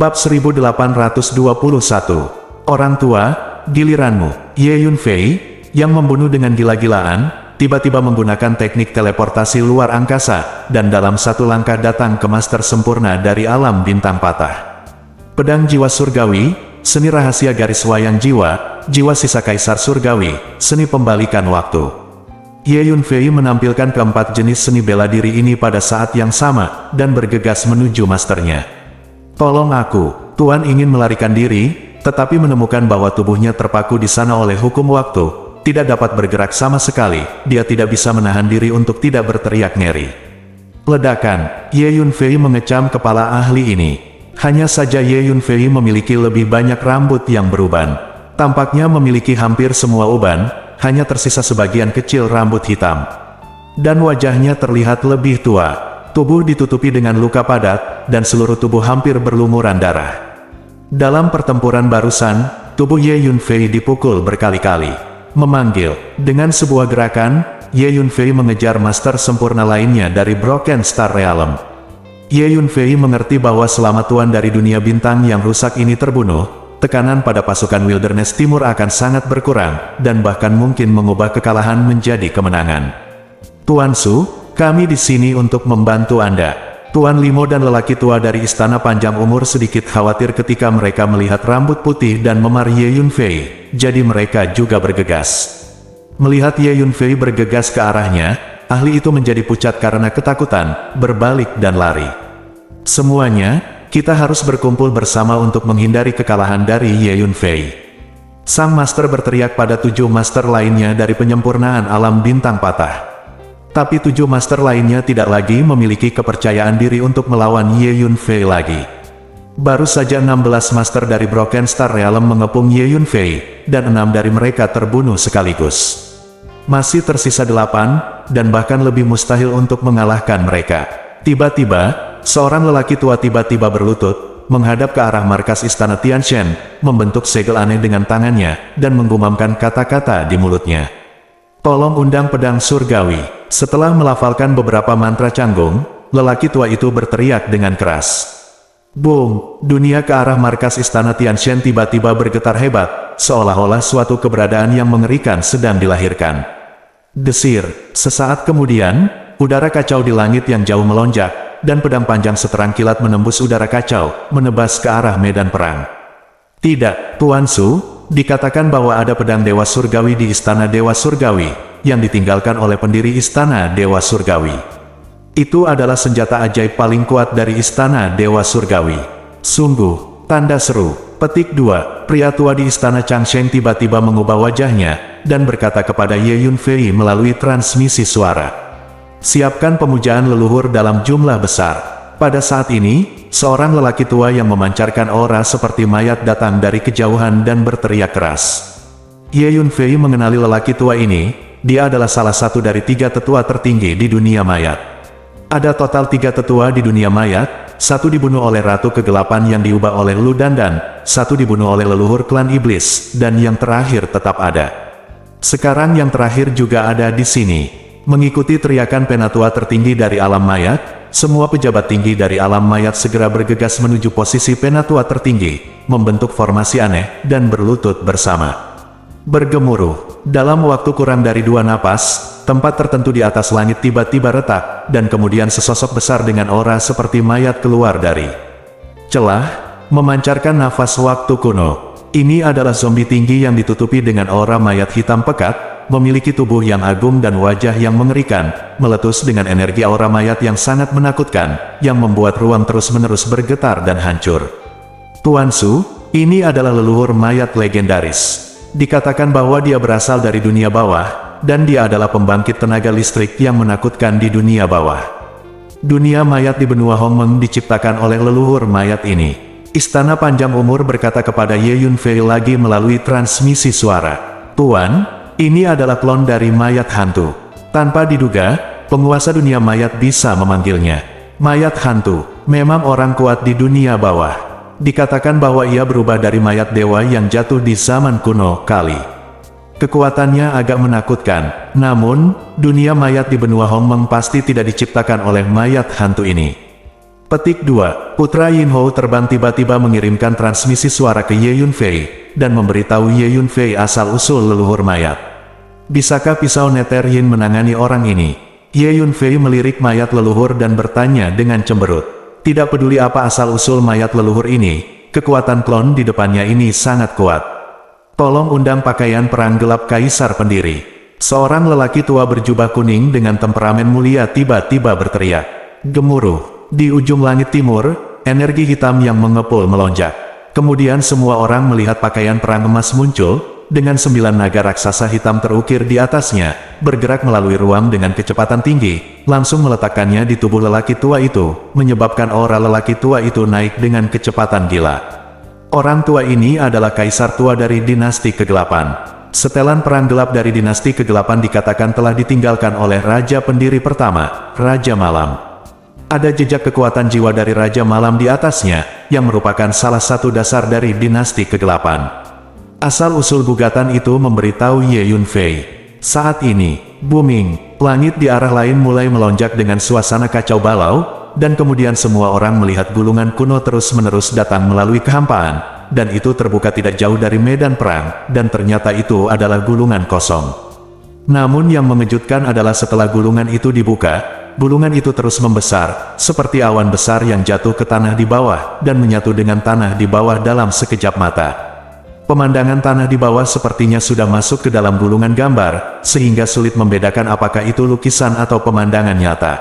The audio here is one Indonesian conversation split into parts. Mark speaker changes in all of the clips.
Speaker 1: Bab 1821. Orang tua, giliranmu. Ye Yunfei, yang membunuh dengan gila-gilaan, tiba-tiba menggunakan teknik teleportasi luar angkasa, dan dalam satu langkah datang ke master sempurna dari alam bintang patah. Pedang jiwa surgawi, seni rahasia garis wayang jiwa, jiwa sisa kaisar surgawi, seni pembalikan waktu. Ye Yunfei menampilkan keempat jenis seni bela diri ini pada saat yang sama, dan bergegas menuju masternya. Tolong aku, Tuan ingin melarikan diri, tetapi menemukan bahwa tubuhnya terpaku di sana oleh hukum waktu, tidak dapat bergerak sama sekali, dia tidak bisa menahan diri untuk tidak berteriak ngeri. Ledakan, Ye Yunfei mengecam kepala ahli ini. Hanya saja Ye Yunfei memiliki lebih banyak rambut yang beruban. Tampaknya memiliki hampir semua uban, hanya tersisa sebagian kecil rambut hitam. Dan wajahnya terlihat lebih tua. Tubuh ditutupi dengan luka padat, dan seluruh tubuh hampir berlumuran darah. Dalam pertempuran barusan, tubuh Ye Yunfei dipukul berkali-kali. Memanggil, dengan sebuah gerakan, Ye Yunfei mengejar master sempurna lainnya dari Broken Star Realm. Ye Yunfei mengerti bahwa selama tuan dari dunia bintang yang rusak ini terbunuh, tekanan pada pasukan Wilderness Timur akan sangat berkurang, dan bahkan mungkin mengubah kekalahan menjadi kemenangan. Tuan Su, kami di sini untuk membantu Anda. Tuan Limo dan lelaki tua dari istana panjang umur sedikit khawatir ketika mereka melihat rambut putih dan memar Ye Yunfei, jadi mereka juga bergegas. Melihat Ye Yunfei bergegas ke arahnya, ahli itu menjadi pucat karena ketakutan, berbalik dan lari. Semuanya, kita harus berkumpul bersama untuk menghindari kekalahan dari Ye Yunfei. Sang master berteriak pada 7 master lainnya dari penyempurnaan alam bintang patah. Tapi 7 master lainnya tidak lagi memiliki kepercayaan diri untuk melawan Ye Yunfei lagi. Baru saja 16 master dari Broken Star Realm mengepung Ye Yunfei, dan 6 dari mereka terbunuh sekaligus. Masih tersisa 8, dan bahkan lebih mustahil untuk mengalahkan mereka. Tiba-tiba, seorang lelaki tua tiba-tiba berlutut, menghadap ke arah markas istana Tianshan, membentuk segel aneh dengan tangannya, dan menggumamkan kata-kata di mulutnya. Tolong undang pedang surgawi. Setelah melafalkan beberapa mantra canggung, lelaki tua itu berteriak dengan keras. Boom! Dunia ke arah markas istana Tianshan tiba-tiba bergetar hebat, seolah-olah suatu keberadaan yang mengerikan sedang dilahirkan. Desir! Sesaat kemudian, udara kacau di langit yang jauh melonjak, dan pedang panjang seterang kilat menembus udara kacau, menebas ke arah medan perang. Tidak, Tuan Su, dikatakan bahwa ada pedang Dewa Surgawi di Istana Dewa Surgawi, yang ditinggalkan oleh pendiri Istana Dewa Surgawi. Itu adalah senjata ajaib paling kuat dari Istana Dewa Surgawi. Sungguh, tanda seru. Petik 2, pria tua di Istana Changsheng tiba-tiba mengubah wajahnya, dan berkata kepada Ye Yunfei melalui transmisi suara. Siapkan pemujaan leluhur dalam jumlah besar. Pada saat ini, seorang lelaki tua yang memancarkan aura seperti mayat datang dari kejauhan dan berteriak keras. Ye Yunfei mengenali lelaki tua ini, dia adalah salah satu dari 3 tetua tertinggi di dunia mayat. Ada total 3 tetua di dunia mayat, 1 dibunuh oleh Ratu Kegelapan yang diubah oleh Lu Dandan, 1 dibunuh oleh leluhur klan iblis, dan yang terakhir tetap ada. Sekarang yang terakhir juga ada di sini. Mengikuti teriakan penatua tertinggi dari alam mayat, semua pejabat tinggi dari alam mayat segera bergegas menuju posisi penatua tertinggi, membentuk formasi aneh, dan berlutut bersama. Bergemuruh, dalam waktu kurang dari 2 napas, tempat tertentu di atas langit tiba-tiba retak, dan kemudian sesosok besar dengan aura seperti mayat keluar dari celah, memancarkan nafas waktu kuno. Ini adalah zombie tinggi yang ditutupi dengan aura mayat hitam pekat, memiliki tubuh yang agung dan wajah yang mengerikan, meletus dengan energi aura mayat yang sangat menakutkan, yang membuat ruang terus-menerus bergetar dan hancur. Tuan Su, ini adalah leluhur mayat legendaris. Dikatakan bahwa dia berasal dari dunia bawah, dan dia adalah pembangkit tenaga listrik yang menakutkan di dunia bawah. Dunia mayat di benua Hongmeng diciptakan oleh leluhur mayat ini. Istana Panjang Umur berkata kepada Ye Yunfei lagi melalui transmisi suara. Tuan, ini adalah klon dari mayat hantu. Tanpa diduga, penguasa dunia mayat bisa memanggilnya mayat hantu. Memang orang kuat di dunia bawah. Dikatakan bahwa ia berubah dari mayat dewa yang jatuh di zaman kuno kali. Kekuatannya agak menakutkan, namun, dunia mayat di benua Hongmeng pasti tidak diciptakan oleh mayat hantu ini. Petik 2. Putra Yinhou terbang tiba-tiba mengirimkan transmisi suara ke Ye Yunfei, dan memberitahu Ye Yunfei asal-usul leluhur mayat. Bisakah pisau neter Yin menangani orang ini? Ye Yunfei melirik mayat leluhur dan bertanya dengan cemberut. Tidak peduli apa asal-usul mayat leluhur ini, kekuatan klon di depannya ini sangat kuat. Tolong undang pakaian perang gelap Kaisar Pendiri. Seorang lelaki tua berjubah kuning dengan temperamen mulia tiba-tiba berteriak. Gemuruh. Di ujung langit timur, energi hitam yang mengepul melonjak. Kemudian semua orang melihat pakaian perang emas muncul, dengan 9 naga raksasa hitam terukir di atasnya, bergerak melalui ruang dengan kecepatan tinggi, langsung meletakkannya di tubuh lelaki tua itu, menyebabkan aura lelaki tua itu naik dengan kecepatan gila. Orang tua ini adalah kaisar tua dari dinasti kegelapan. Setelan perang gelap dari dinasti kegelapan dikatakan telah ditinggalkan oleh Raja Pendiri pertama, Raja Malam. Ada jejak kekuatan jiwa dari Raja Malam di atasnya, yang merupakan salah satu dasar dari dinasti kegelapan. Asal-usul gugatan itu memberitahu Ye Yunfei. Saat ini, booming, langit di arah lain mulai melonjak dengan suasana kacau balau, dan kemudian semua orang melihat gulungan kuno terus-menerus datang melalui kehampaan, dan itu terbuka tidak jauh dari medan perang, dan ternyata itu adalah gulungan kosong. Namun yang mengejutkan adalah setelah gulungan itu dibuka, gulungan itu terus membesar, seperti awan besar yang jatuh ke tanah di bawah, dan menyatu dengan tanah di bawah dalam sekejap mata. Pemandangan tanah di bawah sepertinya sudah masuk ke dalam gulungan gambar, sehingga sulit membedakan apakah itu lukisan atau pemandangan nyata.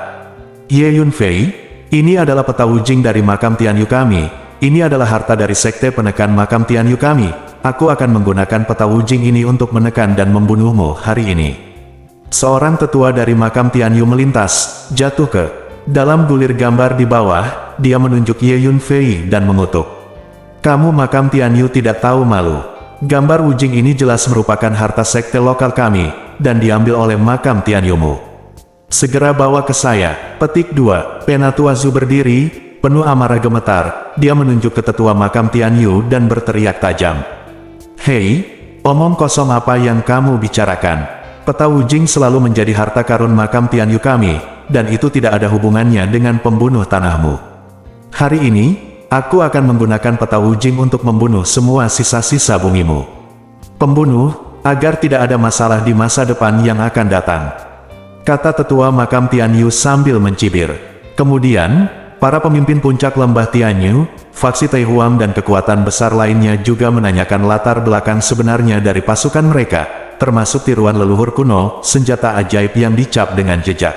Speaker 1: Ye Yunfei, ini adalah peta wujing dari makam Tianyu kami, ini adalah harta dari sekte penekan makam Tianyu kami, aku akan menggunakan peta wujing ini untuk menekan dan membunuhmu hari ini. Seorang tetua dari makam Tianyu melintas, jatuh ke dalam gulir gambar di bawah, dia menunjuk Ye Yunfei dan mengutuk. Kamu makam Tianyu tidak tahu malu. Gambar wujing ini jelas merupakan harta sekte lokal kami, dan diambil oleh makam Tianyumu. Segera bawa ke saya. Petik 2. Penatua Zhu berdiri, penuh amarah gemetar, dia menunjuk ke tetua makam Tianyu dan berteriak tajam. Hei, omong kosong apa yang kamu bicarakan? Peta wujing selalu menjadi harta karun makam Tianyu kami, dan itu tidak ada hubungannya dengan pembunuh tanahmu. Hari ini, aku akan menggunakan peta wujing untuk membunuh semua sisa-sisa bumimu. Pembunuh, agar tidak ada masalah di masa depan yang akan datang. Kata tetua makam Tianyu sambil mencibir. Kemudian, para pemimpin puncak lembah Tianyu, faksi Taihuang dan kekuatan besar lainnya juga menanyakan latar belakang sebenarnya dari pasukan mereka, termasuk tiruan leluhur kuno, senjata ajaib yang dicap dengan jejak.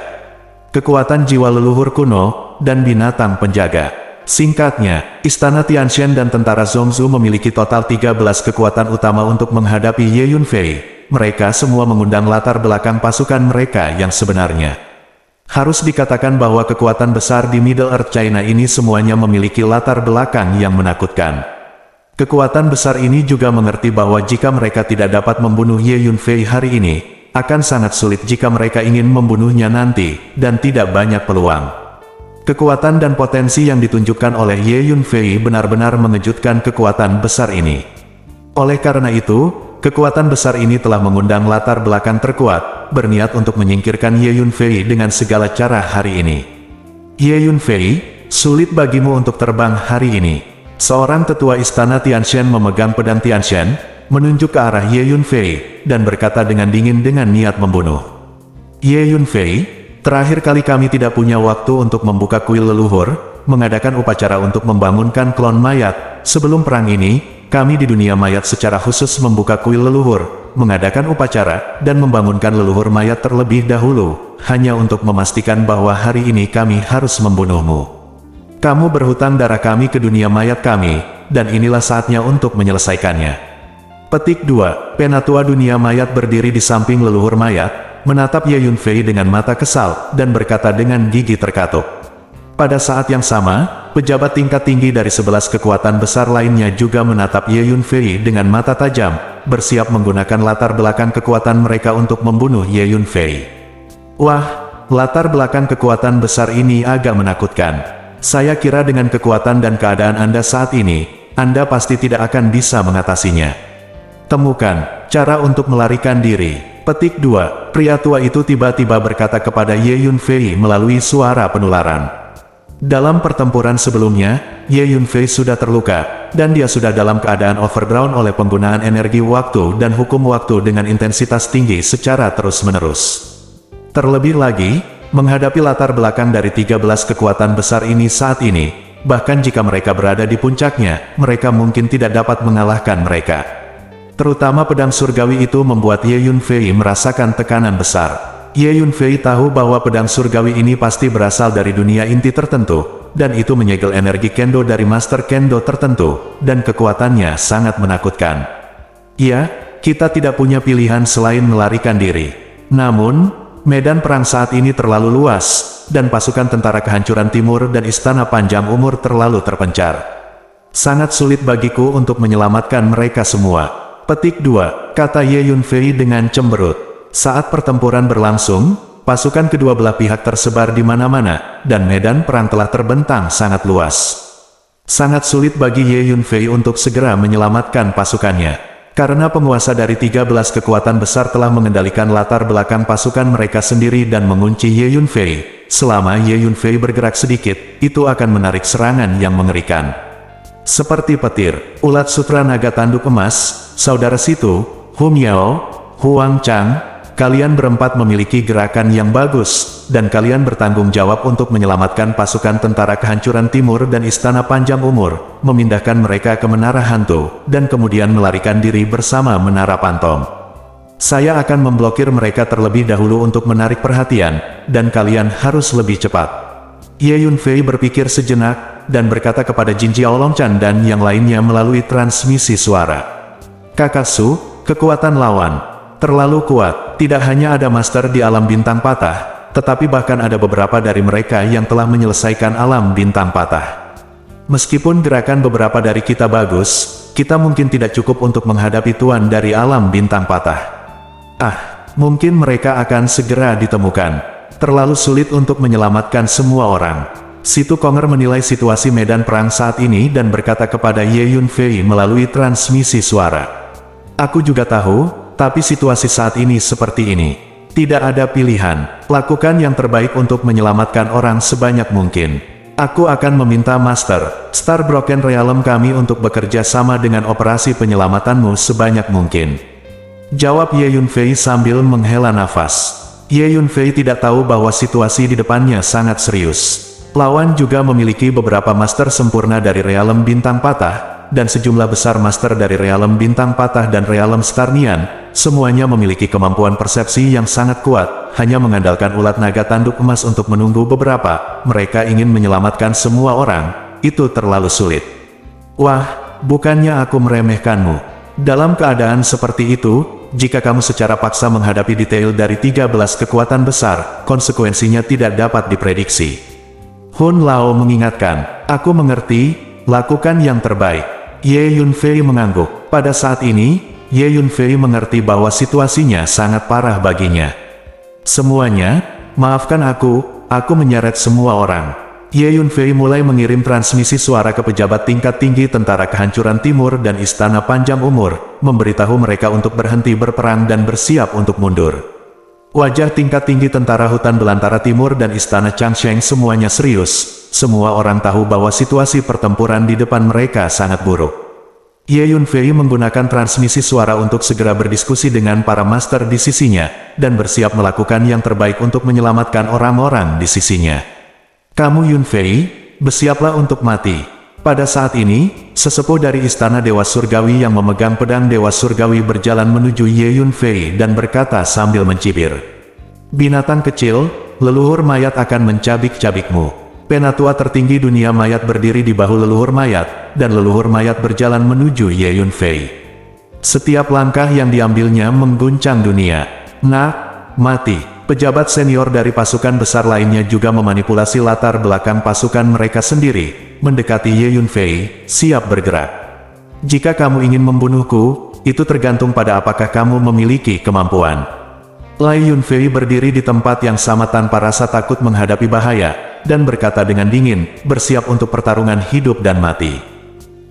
Speaker 1: Kekuatan jiwa leluhur kuno, dan binatang penjaga. Singkatnya, Istana Tianshan dan tentara Zhongzhou memiliki total 13 kekuatan utama untuk menghadapi Ye Yunfei. Mereka semua mengundang latar belakang pasukan mereka yang sebenarnya. Harus dikatakan bahwa kekuatan besar di Middle Earth China ini semuanya memiliki latar belakang yang menakutkan. Kekuatan besar ini juga mengerti bahwa jika mereka tidak dapat membunuh Ye Yunfei hari ini, akan sangat sulit jika mereka ingin membunuhnya nanti, dan tidak banyak peluang. Kekuatan dan potensi yang ditunjukkan oleh Ye Yunfei benar-benar mengejutkan kekuatan besar ini. Oleh karena itu, kekuatan besar ini telah mengundang latar belakang terkuat, berniat untuk menyingkirkan Ye Yunfei dengan segala cara hari ini. Ye Yunfei, sulit bagimu untuk terbang hari ini. Seorang tetua istana Tianshan memegang pedang Tianshan, menunjuk ke arah Ye Yunfei, dan berkata dengan dingin dengan niat membunuh. Ye Yunfei, terakhir kali kami tidak punya waktu untuk membuka kuil leluhur, mengadakan upacara untuk membangunkan klon mayat. Sebelum perang ini, kami di dunia mayat secara khusus membuka kuil leluhur, mengadakan upacara, dan membangunkan leluhur mayat terlebih dahulu, hanya untuk memastikan bahwa hari ini kami harus membunuhmu. Kamu berhutang darah kami ke dunia mayat kami, dan inilah saatnya untuk menyelesaikannya. Petik 2. Penatua dunia mayat berdiri di samping leluhur mayat, menatap Ye Yunfei dengan mata kesal, dan berkata dengan gigi terkatuk. Pada saat yang sama, pejabat tingkat tinggi dari 11 kekuatan besar lainnya juga menatap Ye Yunfei dengan mata tajam, bersiap menggunakan latar belakang kekuatan mereka untuk membunuh Ye Yunfei. Wah, latar belakang kekuatan besar ini agak menakutkan. Saya kira dengan kekuatan dan keadaan Anda saat ini, Anda pasti tidak akan bisa mengatasinya. Temukan cara untuk melarikan diri. Petik 2. Pria tua itu tiba-tiba berkata kepada Ye Yunfei melalui suara penularan. Dalam pertempuran sebelumnya, Ye Yunfei sudah terluka, dan dia sudah dalam keadaan overdrawn oleh penggunaan energi waktu dan hukum waktu dengan intensitas tinggi secara terus-menerus. Terlebih lagi, menghadapi latar belakang dari 13 kekuatan besar ini saat ini, bahkan jika mereka berada di puncaknya, mereka mungkin tidak dapat mengalahkan mereka. Terutama pedang surgawi itu membuat Ye Yunfei merasakan tekanan besar. Ye Yunfei tahu bahwa pedang surgawi ini pasti berasal dari dunia inti tertentu, dan itu menyegel energi kendo dari master kendo tertentu, dan kekuatannya sangat menakutkan. Ya, kita tidak punya pilihan selain melarikan diri. Namun, medan perang saat ini terlalu luas, dan pasukan tentara kehancuran timur dan istana panjang umur terlalu terpencar. Sangat sulit bagiku untuk menyelamatkan mereka semua. Petik 2, kata Ye Yunfei dengan cemberut. Saat pertempuran berlangsung, pasukan kedua belah pihak tersebar di mana-mana, dan medan perang telah terbentang sangat luas. Sangat sulit bagi Ye Yunfei untuk segera menyelamatkan pasukannya, karena penguasa dari 13 kekuatan besar telah mengendalikan latar belakang pasukan mereka sendiri dan mengunci Ye Yunfei. Selama Ye Yunfei bergerak sedikit, itu akan menarik serangan yang mengerikan. Seperti petir, ulat sutra naga tanduk emas, saudara situ, Hu Miao, Huang Chang, kalian berempat memiliki gerakan yang bagus, dan kalian bertanggung jawab untuk menyelamatkan pasukan tentara kehancuran timur dan istana panjang umur, memindahkan mereka ke menara hantu, dan kemudian melarikan diri bersama menara pantom. Saya akan memblokir mereka terlebih dahulu untuk menarik perhatian, dan kalian harus lebih cepat. Ye Yunfei berpikir sejenak, dan berkata kepada Jin Jiaolongchan dan yang lainnya melalui transmisi suara. Kakak Su, kekuatan lawan terlalu kuat. Tidak hanya ada master di alam bintang patah, tetapi bahkan ada beberapa dari mereka yang telah menyelesaikan alam bintang patah. Meskipun gerakan beberapa dari kita bagus, kita mungkin tidak cukup untuk menghadapi tuan dari alam bintang patah. Mungkin mereka akan segera ditemukan. Terlalu sulit untuk menyelamatkan semua orang. Situ Konger menilai situasi medan perang saat ini dan berkata kepada Ye Yunfei melalui transmisi suara. Aku juga tahu, tapi situasi saat ini seperti ini. Tidak ada pilihan. Lakukan yang terbaik untuk menyelamatkan orang sebanyak mungkin. Aku akan meminta Master Star Broken Realm kami untuk bekerja sama dengan operasi penyelamatanmu sebanyak mungkin. Jawab Ye Yunfei sambil menghela nafas. Ye Yunfei tidak tahu bahwa situasi di depannya sangat serius. Lawan juga memiliki beberapa master sempurna dari Realm Bintang Patah, dan sejumlah besar master dari Realm Bintang Patah dan Realm Starnian. Semuanya memiliki kemampuan persepsi yang sangat kuat, hanya mengandalkan ulat naga tanduk emas untuk menunggu beberapa. Mereka ingin menyelamatkan semua orang, itu terlalu sulit. Wah, bukannya aku meremehkanmu. Dalam keadaan seperti itu, jika kamu secara paksa menghadapi detail dari 13 kekuatan besar, konsekuensinya tidak dapat diprediksi. Hun Lao mengingatkan, aku mengerti, lakukan yang terbaik. Ye Yunfei mengangguk. Pada saat ini, Ye Yunfei mengerti bahwa situasinya sangat parah baginya. Semuanya, maafkan aku menyeret semua orang. Ye Yunfei mulai mengirim transmisi suara ke pejabat tingkat tinggi tentara kehancuran timur dan istana panjang umur, memberitahu mereka untuk berhenti berperang dan bersiap untuk mundur. Wajah tingkat tinggi tentara hutan belantara timur dan istana Changsheng semuanya serius. Semua orang tahu bahwa situasi pertempuran di depan mereka sangat buruk. Ye Yunfei menggunakan transmisi suara untuk segera berdiskusi dengan para master di sisinya, dan bersiap melakukan yang terbaik untuk menyelamatkan orang-orang di sisinya. Kamu Yunfei, bersiaplah untuk mati. Pada saat ini, sesepuh dari istana Dewa Surgawi yang memegang pedang Dewa Surgawi berjalan menuju Ye Yunfei dan berkata sambil mencibir. Binatang kecil, leluhur mayat akan mencabik-cabikmu. Penatua tertinggi dunia mayat berdiri di bahu leluhur mayat, dan leluhur mayat berjalan menuju Ye Yunfei. Setiap langkah yang diambilnya mengguncang dunia. Nah, mati. Pejabat senior dari pasukan besar lainnya juga memanipulasi latar belakang pasukan mereka sendiri, mendekati Ye Yunfei, siap bergerak. Jika kamu ingin membunuhku, itu tergantung pada apakah kamu memiliki kemampuan. Lai Yunfei berdiri di tempat yang sama tanpa rasa takut menghadapi bahaya, dan berkata dengan dingin, bersiap untuk pertarungan hidup dan mati.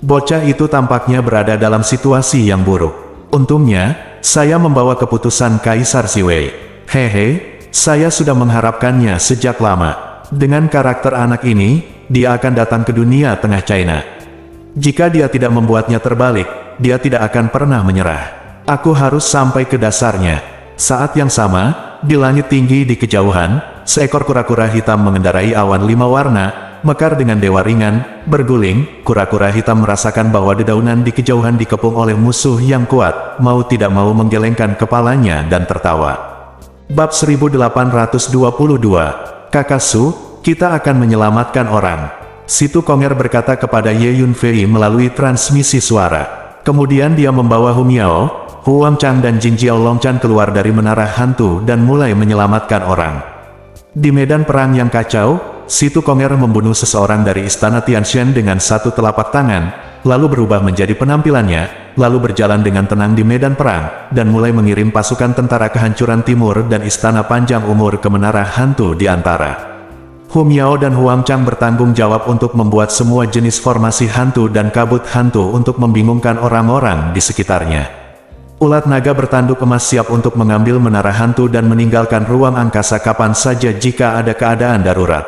Speaker 1: Bocah itu tampaknya berada dalam situasi yang buruk. Untungnya, saya membawa keputusan Kaisar Siwei. Hehe, saya sudah mengharapkannya sejak lama. Dengan karakter anak ini, dia akan datang ke dunia tengah China. Jika dia tidak membuatnya terbalik, dia tidak akan pernah menyerah. Aku harus sampai ke dasarnya. Saat yang sama, di langit tinggi di kejauhan, seekor kura-kura hitam mengendarai awan 5 warna, mekar dengan dewa ringan, berguling. Kura-kura hitam merasakan bahwa dedaunan di kejauhan dikepung oleh musuh yang kuat, mau tidak mau menggelengkan kepalanya dan tertawa. Bab 1822, Kakasu, kita akan menyelamatkan orang. Situ Konger berkata kepada Ye Yunfei melalui transmisi suara. Kemudian dia membawa Hu Miao, Huang Chang dan Jin Jiao Longchan keluar dari menara hantu dan mulai menyelamatkan orang. Di medan perang yang kacau, Situ Konger membunuh seseorang dari istana Tianshan dengan satu telapak tangan, lalu berubah menjadi penampilannya, lalu berjalan dengan tenang di medan perang, dan mulai mengirim pasukan tentara kehancuran timur dan istana panjang umur ke menara hantu di antara. Hu Miao dan Huang Chang bertanggung jawab untuk membuat semua jenis formasi hantu dan kabut hantu untuk membingungkan orang-orang di sekitarnya. Ulat naga bertanduk emas siap untuk mengambil menara hantu dan meninggalkan ruang angkasa kapan saja jika ada keadaan darurat.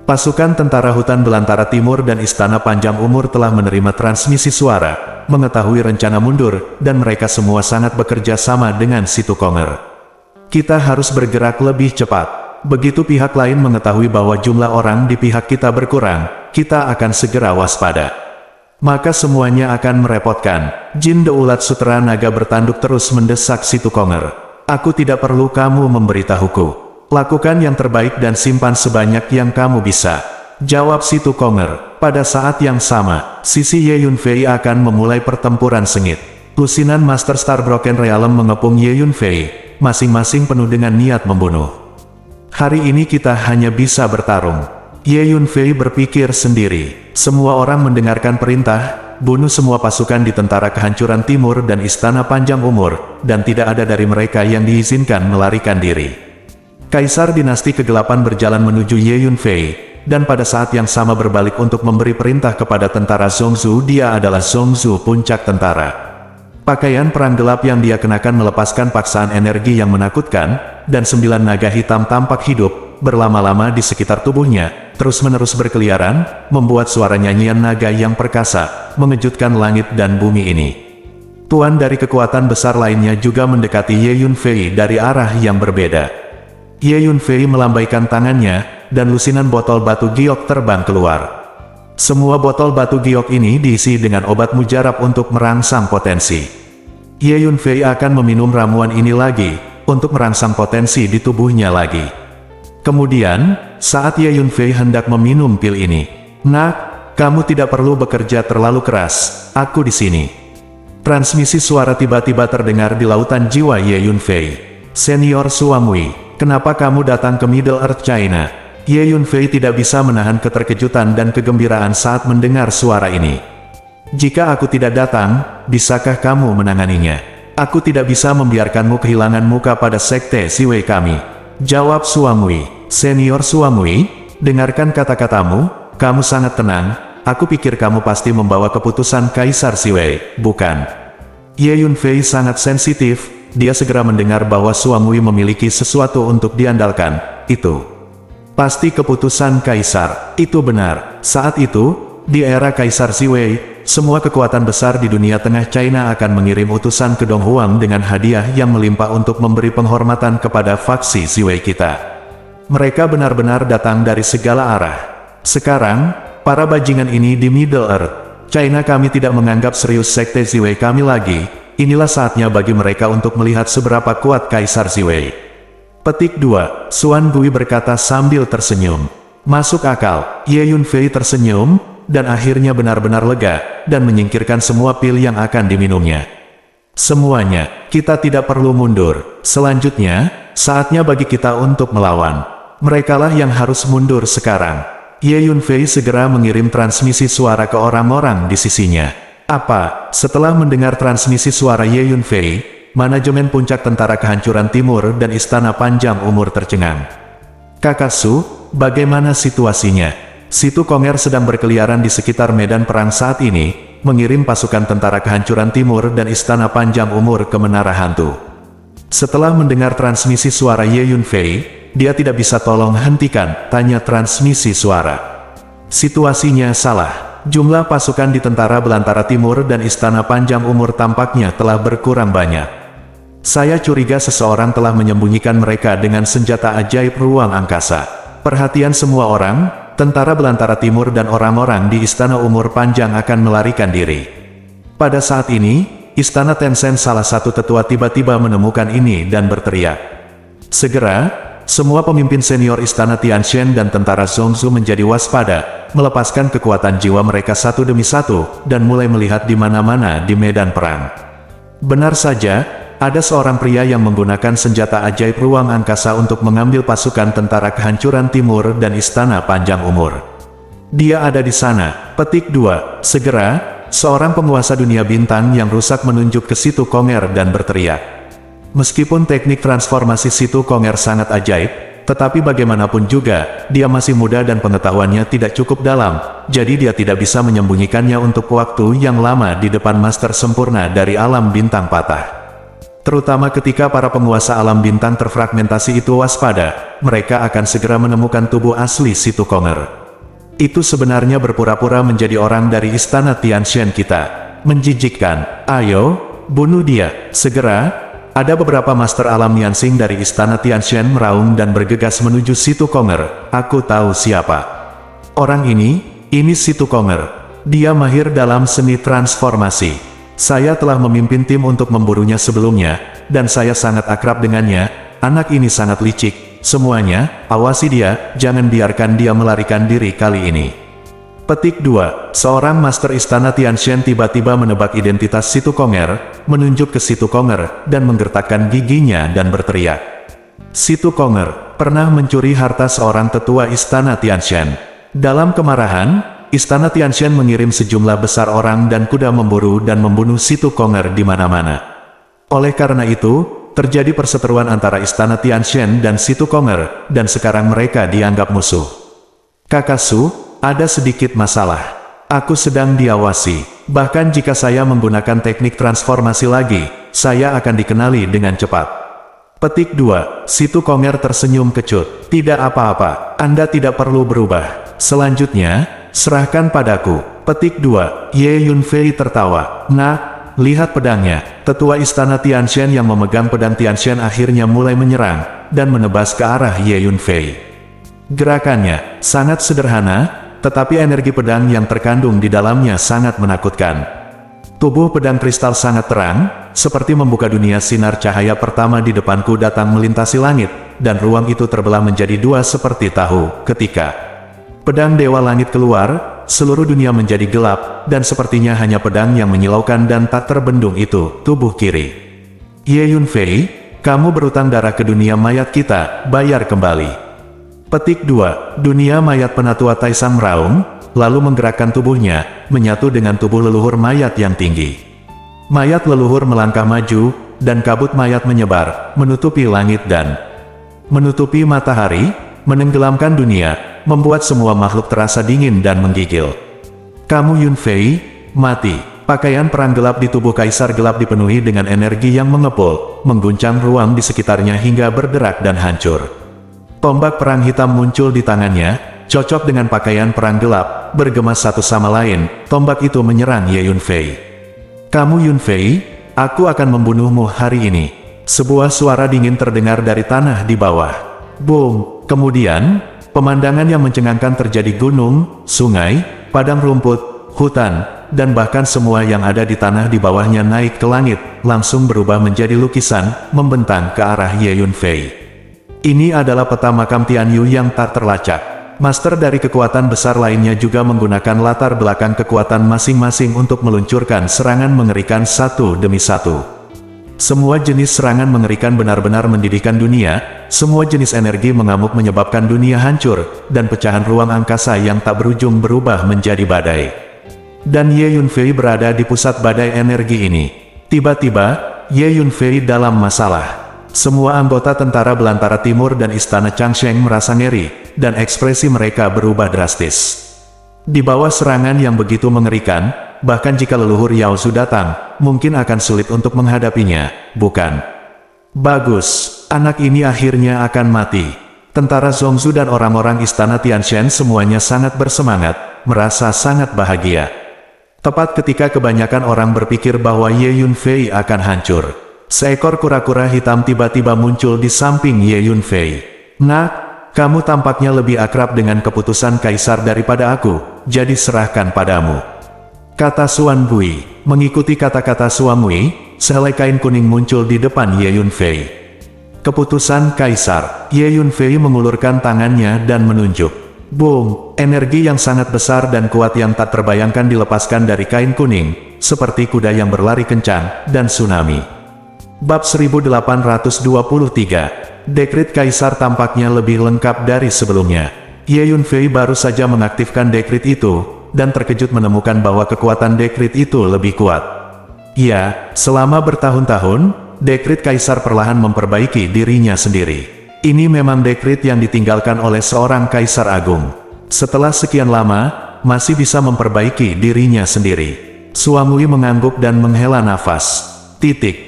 Speaker 1: Pasukan tentara hutan belantara timur dan istana panjang umur telah menerima transmisi suara, mengetahui rencana mundur, dan mereka semua sangat bekerja sama dengan Situ Konger. Kita harus bergerak lebih cepat. Begitu pihak lain mengetahui bahwa jumlah orang di pihak kita berkurang, kita akan segera waspada. Maka semuanya akan merepotkan. Jin The Ulat Sutera Naga bertanduk terus mendesak Situ Konger. Aku tidak perlu kamu memberitahuku. Lakukan yang terbaik dan simpan sebanyak yang kamu bisa. Jawab Situ Konger. Pada saat yang sama, sisi Ye Yunfei akan memulai pertempuran sengit. Lusinan Master Star Broken Realm mengepung Ye Yunfei, masing-masing penuh dengan niat membunuh. Hari ini kita hanya bisa bertarung. Ye Yunfei berpikir sendiri. Semua orang mendengarkan perintah, bunuh semua pasukan di tentara kehancuran timur dan istana panjang umur, dan tidak ada dari mereka yang diizinkan melarikan diri. Kaisar dinasti kegelapan berjalan menuju Ye Yunfei, dan pada saat yang sama berbalik untuk memberi perintah kepada tentara Zhongzhou. Dia adalah Zhongzhou puncak tentara. Pakaian perang gelap yang dia kenakan melepaskan paksaan energi yang menakutkan, dan 9 naga hitam tampak hidup, berlama-lama di sekitar tubuhnya, terus-menerus berkeliaran, membuat suara nyanyian naga yang perkasa, mengejutkan langit dan bumi ini. Tuan dari kekuatan besar lainnya juga mendekati Ye Yunfei dari arah yang berbeda. Ye Yunfei melambaikan tangannya, dan lusinan botol batu giok terbang keluar. Semua botol batu giok ini diisi dengan obat mujarab untuk merangsang potensi. Ye Yunfei akan meminum ramuan ini lagi, untuk merangsang potensi di tubuhnya lagi. Kemudian, saat Ye Yunfei hendak meminum pil ini, "Nak, kamu tidak perlu bekerja terlalu keras, aku di sini." Transmisi suara tiba-tiba terdengar di lautan jiwa Ye Yunfei. "Senior Suamui, kenapa kamu datang ke Middle Earth China?" Ye Yunfei tidak bisa menahan keterkejutan dan kegembiraan saat mendengar suara ini. "Jika aku tidak datang, bisakah kamu menanganinya? Aku tidak bisa membiarkanmu kehilangan muka pada sekte Siwei kami." Jawab Suamui. "Senior Suamui, dengarkan kata-katamu, kamu sangat tenang, aku pikir kamu pasti membawa keputusan Kaisar Siwei, bukan?" Ye Yunfei sangat sensitif, dia segera mendengar bahwa Suamui memiliki sesuatu untuk diandalkan. Itu pasti keputusan Kaisar, itu benar. Saat itu, di era Kaisar Siwei, semua kekuatan besar di dunia tengah China akan mengirim utusan ke Donghuang dengan hadiah yang melimpah untuk memberi penghormatan kepada faksi Siwei kita. Mereka benar-benar datang dari segala arah. Sekarang, para bajingan ini di Middle Earth China, kami tidak menganggap serius sekte Siwei kami lagi. Inilah saatnya bagi mereka untuk melihat seberapa kuat Kaisar Siwei. Petik 2. Suan Gui berkata sambil tersenyum. Masuk akal. Ye Yunfei tersenyum, dan akhirnya benar-benar lega, dan menyingkirkan semua pil yang akan diminumnya. "Semuanya, kita tidak perlu mundur. Selanjutnya, saatnya bagi kita untuk melawan. Merekalah yang harus mundur sekarang." Ye Yunfei segera mengirim transmisi suara ke orang-orang di sisinya. Apa? Setelah mendengar transmisi suara Ye Yunfei, manajemen puncak tentara kehancuran timur dan istana panjang umur tercengang. "Kakasu, bagaimana situasinya?" Situ Konger sedang berkeliaran di sekitar medan perang saat ini, mengirim pasukan tentara kehancuran timur dan istana panjang umur ke menara hantu. Setelah mendengar transmisi suara Ye Yunfei, dia tidak bisa tolong hentikan tanya transmisi suara. Situasinya salah. Jumlah pasukan di tentara belantara timur dan istana panjang umur tampaknya telah berkurang banyak. Saya curiga seseorang telah menyembunyikan mereka dengan senjata ajaib ruang angkasa. Perhatian semua orang, tentara belantara timur dan orang-orang di istana umur panjang akan melarikan diri. Pada saat ini, istana Tencent salah satu tetua tiba-tiba menemukan ini dan berteriak. Segera, semua pemimpin senior istana Tianxian dan tentara Zhongzu menjadi waspada, melepaskan kekuatan jiwa mereka satu demi satu, dan mulai melihat di mana-mana di medan perang. Benar saja, ada seorang pria yang menggunakan senjata ajaib ruang angkasa untuk mengambil pasukan tentara kehancuran timur dan istana panjang umur. Dia ada di sana. Petik 2. Segera, seorang penguasa dunia bintang yang rusak menunjuk ke Situ Konger dan berteriak. Meskipun teknik transformasi Situ Konger sangat ajaib, tetapi bagaimanapun juga, dia masih muda dan pengetahuannya tidak cukup dalam, jadi dia tidak bisa menyembunyikannya untuk waktu yang lama di depan master sempurna dari alam bintang patah. Terutama ketika para penguasa alam bintang terfragmentasi itu waspada, mereka akan segera menemukan tubuh asli Situ Konger. Itu sebenarnya berpura-pura menjadi orang dari istana Tianxian kita. Menjijikkan. Ayo, bunuh dia, segera. Ada beberapa master alam Yansing dari istana Tianxian meraung dan bergegas menuju Situ Konger. Aku tahu siapa orang ini Situ Konger. Dia mahir dalam seni transformasi. Saya telah memimpin tim untuk memburunya sebelumnya, dan saya sangat akrab dengannya. Anak ini sangat licik. Semuanya, awasi dia, jangan biarkan dia melarikan diri kali ini. Petik 2. Seorang master istana Tianxian tiba-tiba menebak identitas Situ Konger, menunjuk ke Situ Konger, dan menggertakkan giginya dan berteriak. Situ Konger pernah mencuri harta seorang tetua istana Tianxian. Dalam kemarahan, istana Tianxian mengirim sejumlah besar orang dan kuda memburu dan membunuh Situ Konger di mana-mana. Oleh karena itu, terjadi perseteruan antara istana Tianxian dan Situ Konger, dan sekarang mereka dianggap musuh. Kakak Su, ada sedikit masalah. Aku sedang diawasi. Bahkan jika saya menggunakan teknik transformasi lagi, saya akan dikenali dengan cepat. Petik 2. Situ Konger tersenyum kecut. Tidak apa-apa, Anda tidak perlu berubah. Selanjutnya, serahkan padaku. Petik 2. Ye Yunfei tertawa. Nah, lihat pedangnya. Tetua istana Tianxian yang memegang pedang Tianxian akhirnya mulai menyerang, dan menebas ke arah Ye Yunfei. Gerakannya sangat sederhana, tetapi energi pedang yang terkandung di dalamnya sangat menakutkan. Tubuh pedang kristal sangat terang, seperti membuka dunia. Sinar cahaya pertama di depanku datang melintasi langit, dan ruang itu terbelah menjadi dua seperti tahu. Ketika pedang Dewa Langit keluar, seluruh dunia menjadi gelap, dan sepertinya hanya pedang yang menyilaukan dan tak terbendung itu, tubuh kiri. Ye Yunfei, kamu berutang darah ke dunia mayat kita, bayar kembali. Petik 2. Dunia mayat penatua Taisang meraung, lalu menggerakkan tubuhnya, menyatu dengan tubuh leluhur mayat yang tinggi. Mayat leluhur melangkah maju, dan kabut mayat menyebar, menutupi langit dan menutupi matahari, menenggelamkan dunia, membuat semua makhluk terasa dingin dan menggigil. Kamu Yunfei, mati. Pakaian perang gelap di tubuh Kaisar Gelap dipenuhi dengan energi yang mengepul, mengguncang ruang di sekitarnya hingga berderak dan hancur. Tombak perang hitam muncul di tangannya, cocok dengan pakaian perang gelap, bergema satu sama lain. Tombak itu menyerang Ye Yunfei. Kamu Yunfei, aku akan membunuhmu hari ini. Sebuah suara dingin terdengar dari tanah di bawah. Boom! Kemudian, pemandangan yang mencengangkan terjadi. Gunung, sungai, padang rumput, hutan, dan bahkan semua yang ada di tanah di bawahnya naik ke langit, langsung berubah menjadi lukisan, membentang ke arah Ye Yunfei. Ini adalah peta makam Tianyu yang tak terlacak. Master dari kekuatan besar lainnya juga menggunakan latar belakang kekuatan masing-masing untuk meluncurkan serangan mengerikan satu demi satu. Semua jenis serangan mengerikan benar-benar mendidihkan dunia, semua jenis energi mengamuk menyebabkan dunia hancur, dan pecahan ruang angkasa yang tak berujung berubah menjadi badai. Dan Ye Yunfei berada di pusat badai energi ini. Tiba-tiba, Ye Yunfei dalam masalah. Semua anggota tentara belantara timur dan istana Changsheng merasa ngeri, dan ekspresi mereka berubah drastis. Di bawah serangan yang begitu mengerikan, bahkan jika leluhur Yao Zu datang, mungkin akan sulit untuk menghadapinya, bukan? Bagus, anak ini akhirnya akan mati. Tentara Zhongzhou dan orang-orang istana Tianshan semuanya sangat bersemangat, merasa sangat bahagia. Tepat ketika kebanyakan orang berpikir bahwa Ye Yunfei akan hancur, seekor kura-kura hitam tiba-tiba muncul di samping Ye Yunfei. "Nak, kamu tampaknya lebih akrab dengan keputusan kaisar daripada aku, jadi serahkan padamu," kata Xuan Bui. Mengikuti kata-kata Xuan Bui, sehelai kain kuning muncul di depan Ye Yunfei. Keputusan kaisar. Ye Yunfei mengulurkan tangannya dan menunjuk. Boom! Energi yang sangat besar dan kuat yang tak terbayangkan dilepaskan dari kain kuning, seperti kuda yang berlari kencang, dan tsunami. Bab 1823. Dekrit kaisar tampaknya lebih lengkap dari sebelumnya. Ye Yunfei baru saja mengaktifkan dekrit itu, dan terkejut menemukan bahwa kekuatan dekrit itu lebih kuat. Ya, selama bertahun-tahun, dekrit kaisar perlahan memperbaiki dirinya sendiri. Ini memang dekrit yang ditinggalkan oleh seorang kaisar agung. Setelah sekian lama, masih bisa memperbaiki dirinya sendiri. Suamui mengangguk dan menghela nafas.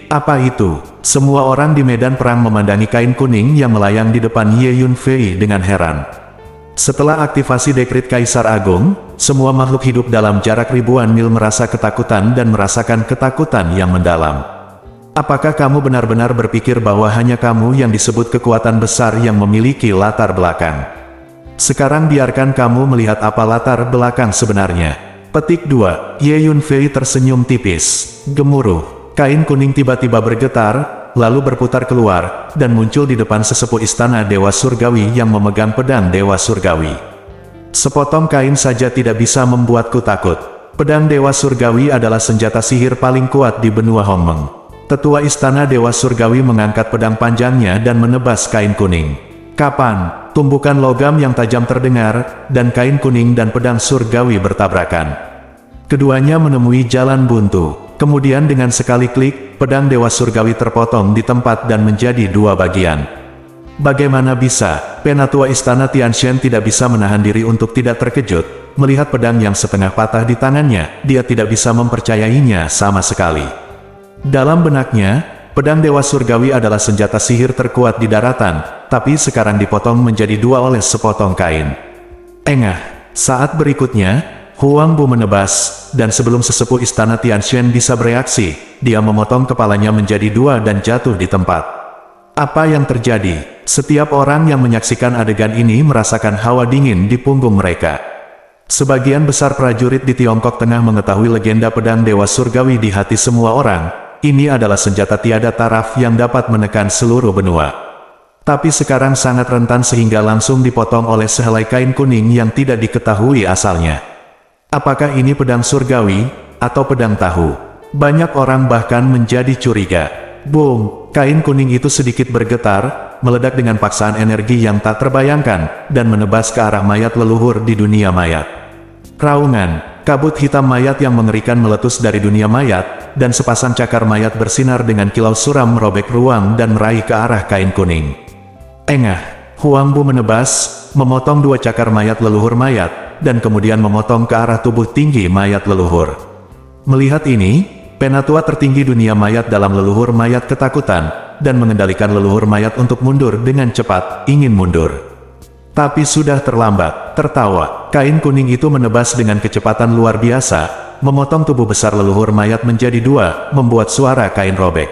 Speaker 1: Apa itu? Semua orang di medan perang memandangi kain kuning yang melayang di depan Ye Yunfei dengan heran. Setelah aktivasi dekrit kaisar agung, semua makhluk hidup dalam jarak ribuan mil merasa ketakutan dan merasakan ketakutan yang mendalam. Apakah kamu benar-benar berpikir bahwa hanya kamu yang disebut kekuatan besar yang memiliki latar belakang? Sekarang biarkan kamu melihat apa latar belakang sebenarnya. Petik 2. Ye Yunfei tersenyum tipis. Gemuruh. Kain kuning tiba-tiba bergetar, lalu berputar keluar, dan muncul di depan sesepuh istana Dewa Surgawi yang memegang pedang Dewa Surgawi. Sepotong kain saja tidak bisa membuatku takut. Pedang Dewa Surgawi adalah senjata sihir paling kuat di benua Hongmeng. Tetua istana Dewa Surgawi mengangkat pedang panjangnya dan menebas kain kuning. Kapan? Tumbukan logam yang tajam terdengar, dan kain kuning dan pedang surgawi bertabrakan. Keduanya menemui jalan buntu. Kemudian dengan sekali klik, pedang Dewa Surgawi terpotong di tempat dan menjadi dua bagian. Bagaimana bisa? Penatua istana Tianshan tidak bisa menahan diri untuk tidak terkejut. Melihat pedang yang setengah patah di tangannya, dia tidak bisa mempercayainya sama sekali. Dalam benaknya, pedang Dewa Surgawi adalah senjata sihir terkuat di daratan, tapi sekarang dipotong menjadi dua oleh sepotong kain. Engah. Saat berikutnya, Huang Bu menebas, dan sebelum sesepuh istana Tianshan bisa bereaksi, dia memotong kepalanya menjadi dua dan jatuh di tempat. Apa yang terjadi? Setiap orang yang menyaksikan adegan ini merasakan hawa dingin di punggung mereka. Sebagian besar prajurit di Tiongkok Tengah mengetahui legenda pedang Dewa Surgawi di hati semua orang. Ini adalah senjata tiada taraf yang dapat menekan seluruh benua. Tapi sekarang sangat rentan sehingga langsung dipotong oleh sehelai kain kuning yang tidak diketahui asalnya. Apakah ini pedang surgawi, atau pedang tahu? Banyak orang bahkan menjadi curiga. Boom! Kain kuning itu sedikit bergetar, meledak dengan paksaan energi yang tak terbayangkan, dan menebas ke arah mayat leluhur di dunia mayat. Raungan. Kabut hitam mayat yang mengerikan meletus dari dunia mayat, dan sepasang cakar mayat bersinar dengan kilau suram merobek ruang dan meraih ke arah kain kuning. Engah. Huang Bu menebas, memotong dua cakar mayat leluhur mayat, dan kemudian memotong ke arah tubuh tinggi mayat leluhur. Melihat ini, penatua tertinggi dunia mayat dalam leluhur mayat ketakutan, dan mengendalikan leluhur mayat untuk mundur dengan cepat, ingin mundur. Tapi sudah terlambat. Tertawa, kain kuning itu menebas dengan kecepatan luar biasa, memotong tubuh besar leluhur mayat menjadi dua, membuat suara kain robek.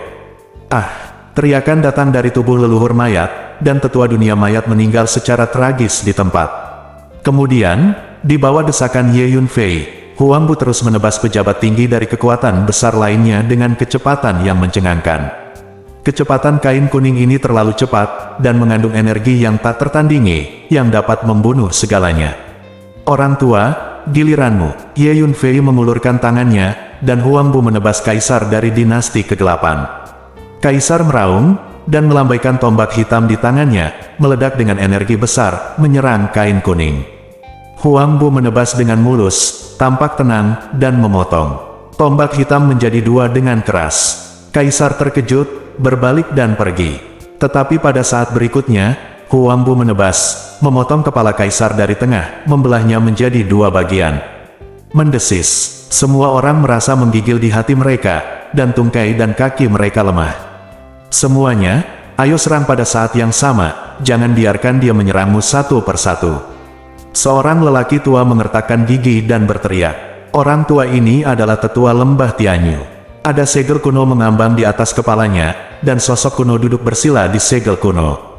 Speaker 1: Ah! Teriakan datang dari tubuh leluhur mayat, dan tetua dunia mayat meninggal secara tragis di tempat. Kemudian, di bawah desakan Ye Yunfei, Huang Bu terus menebas pejabat tinggi dari kekuatan besar lainnya dengan kecepatan yang mencengangkan. Kecepatan kain kuning ini terlalu cepat, dan mengandung energi yang tak tertandingi, yang dapat membunuh segalanya. Orang tua, giliranmu. Ye Yunfei mengulurkan tangannya, dan Huang Bu menebas kaisar dari dinasti kegelapan. Kaisar meraung, dan melambaikan tombak hitam di tangannya, meledak dengan energi besar, menyerang kain kuning. Huang Bu menebas dengan mulus, tampak tenang, dan memotong. Tombak hitam menjadi dua dengan keras. Kaisar terkejut, berbalik dan pergi. Tetapi pada saat berikutnya, Huang Bu menebas, memotong kepala kaisar dari tengah, membelahnya menjadi dua bagian. Mendesis. Semua orang merasa menggigil di hati mereka, dan tungkai dan kaki mereka lemah. Semuanya, ayo serang pada saat yang sama, jangan biarkan dia menyerangmu satu persatu. Seorang lelaki tua mengertakkan gigi dan berteriak. Orang tua ini adalah tetua lembah Tianyu. Ada segel kuno mengambang di atas kepalanya, dan sosok kuno duduk bersila di segel kuno.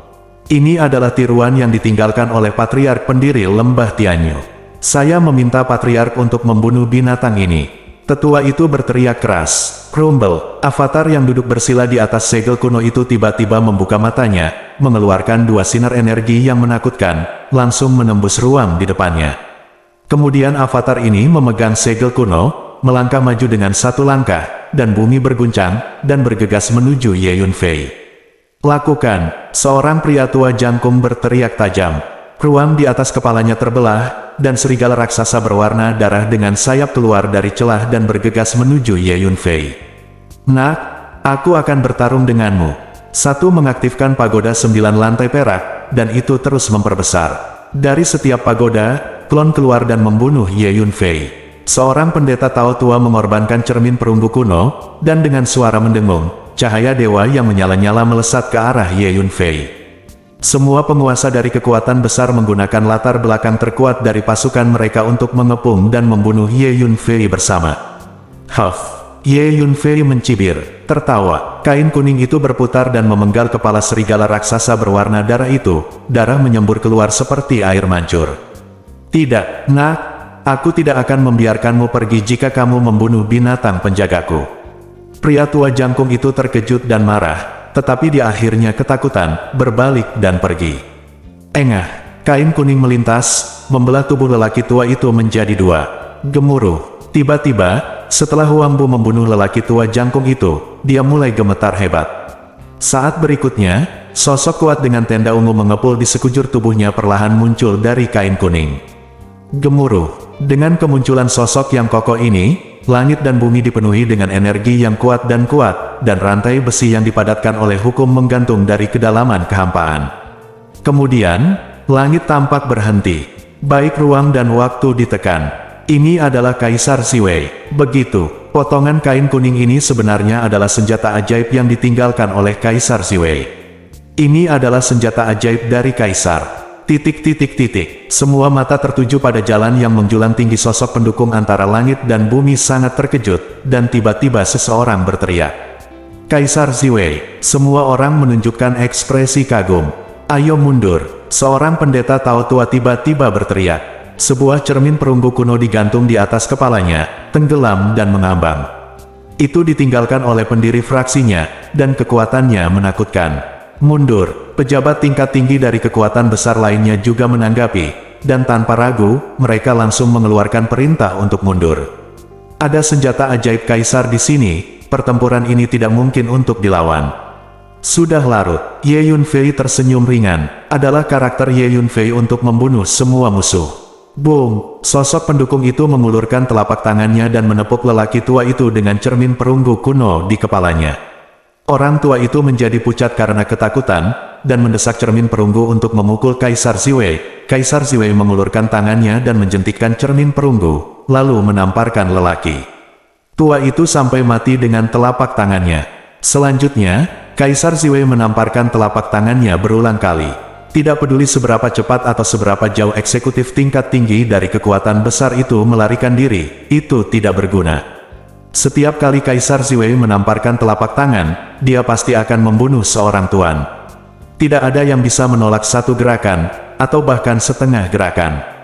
Speaker 1: Ini adalah tiruan yang ditinggalkan oleh patriark pendiri lembah Tianyu. Saya meminta patriark untuk membunuh binatang ini. Tetua itu berteriak keras. Crumble, avatar yang duduk bersila di atas segel kuno itu tiba-tiba membuka matanya, mengeluarkan dua sinar energi yang menakutkan, langsung menembus ruang di depannya. Kemudian avatar ini memegang segel kuno, melangkah maju dengan satu langkah, dan bumi berguncang, dan bergegas menuju Ye Yunfei. Lakukan, seorang pria tua jangkung berteriak tajam. Ruang di atas kepalanya terbelah, dan serigala raksasa berwarna darah dengan sayap keluar dari celah dan bergegas menuju Ye Yunfei. Nak, aku akan bertarung denganmu. Satu mengaktifkan pagoda 9 lantai perak, dan itu terus memperbesar. Dari setiap pagoda, klon keluar dan membunuh Ye Yunfei. Seorang pendeta Tao tua mengorbankan cermin perunggu kuno, dan dengan suara mendengung, cahaya dewa yang menyala-nyala melesat ke arah Ye Yunfei. Semua penguasa dari kekuatan besar menggunakan latar belakang terkuat dari pasukan mereka untuk mengepung dan membunuh Ye Yunfei bersama. Huff. Ye Yunfei mencibir, tertawa. Kain kuning itu berputar dan memenggal kepala serigala raksasa berwarna darah itu. Darah menyembur keluar seperti air mancur. Tidak, nak. Aku tidak akan membiarkanmu pergi jika kamu membunuh binatang penjagaku. Pria tua jangkung itu terkejut dan marah, tetapi dia akhirnya ketakutan, berbalik dan pergi. Engah, kain kuning melintas, membelah tubuh lelaki tua itu menjadi dua. Gemuruh. Tiba-tiba, setelah Huang Bu membunuh lelaki tua jangkung itu, dia mulai gemetar hebat. Saat berikutnya, sosok kuat dengan tenda ungu mengepul di sekujur tubuhnya perlahan muncul dari kain kuning. Gemuruh. Dengan kemunculan sosok yang kokoh ini, langit dan bumi dipenuhi dengan energi yang kuat, dan rantai besi yang dipadatkan oleh hukum menggantung dari kedalaman kehampaan. Kemudian, langit tampak berhenti. Baik ruang dan waktu ditekan. Ini adalah Kaisar Ziwei. Begitu, potongan kain kuning ini sebenarnya adalah senjata ajaib yang ditinggalkan oleh Kaisar Ziwei. Ini adalah senjata ajaib dari Kaisar. Semua mata tertuju pada jalan yang menjulang tinggi. Sosok pendukung antara langit dan bumi sangat terkejut, dan tiba-tiba seseorang berteriak. Kaisar Ziwei. Semua orang menunjukkan ekspresi kagum. Ayo mundur. Seorang pendeta Tao tua tiba-tiba berteriak. Sebuah cermin perunggu kuno digantung di atas kepalanya, tenggelam dan mengambang. Itu ditinggalkan oleh pendiri fraksinya, dan kekuatannya menakutkan. Mundur. Pejabat tingkat tinggi dari kekuatan besar lainnya juga menanggapi, dan tanpa ragu, mereka langsung mengeluarkan perintah untuk mundur. Ada senjata ajaib Kaisar di sini, pertempuran ini tidak mungkin untuk dilawan. Sudah larut. Ye Yunfei tersenyum ringan. Adalah karakter Ye Yunfei untuk membunuh semua musuh. Boom! Sosok pendukung itu mengulurkan telapak tangannya dan menepuk lelaki tua itu dengan cermin perunggu kuno di kepalanya. Orang tua itu menjadi pucat karena ketakutan, dan mendesak cermin perunggu untuk memukul Kaisar Ziwei. Kaisar Ziwei mengulurkan tangannya dan menjentikkan cermin perunggu, lalu menamparkan lelaki tua itu sampai mati dengan telapak tangannya. Selanjutnya, Kaisar Ziwei menamparkan telapak tangannya berulang kali. Tidak peduli seberapa cepat atau seberapa jauh eksekutif tingkat tinggi dari kekuatan besar itu melarikan diri, itu tidak berguna. Setiap kali Kaisar Ziwei menamparkan telapak tangan, dia pasti akan membunuh seorang tuan. Tidak ada yang bisa menolak satu gerakan, atau bahkan setengah gerakan.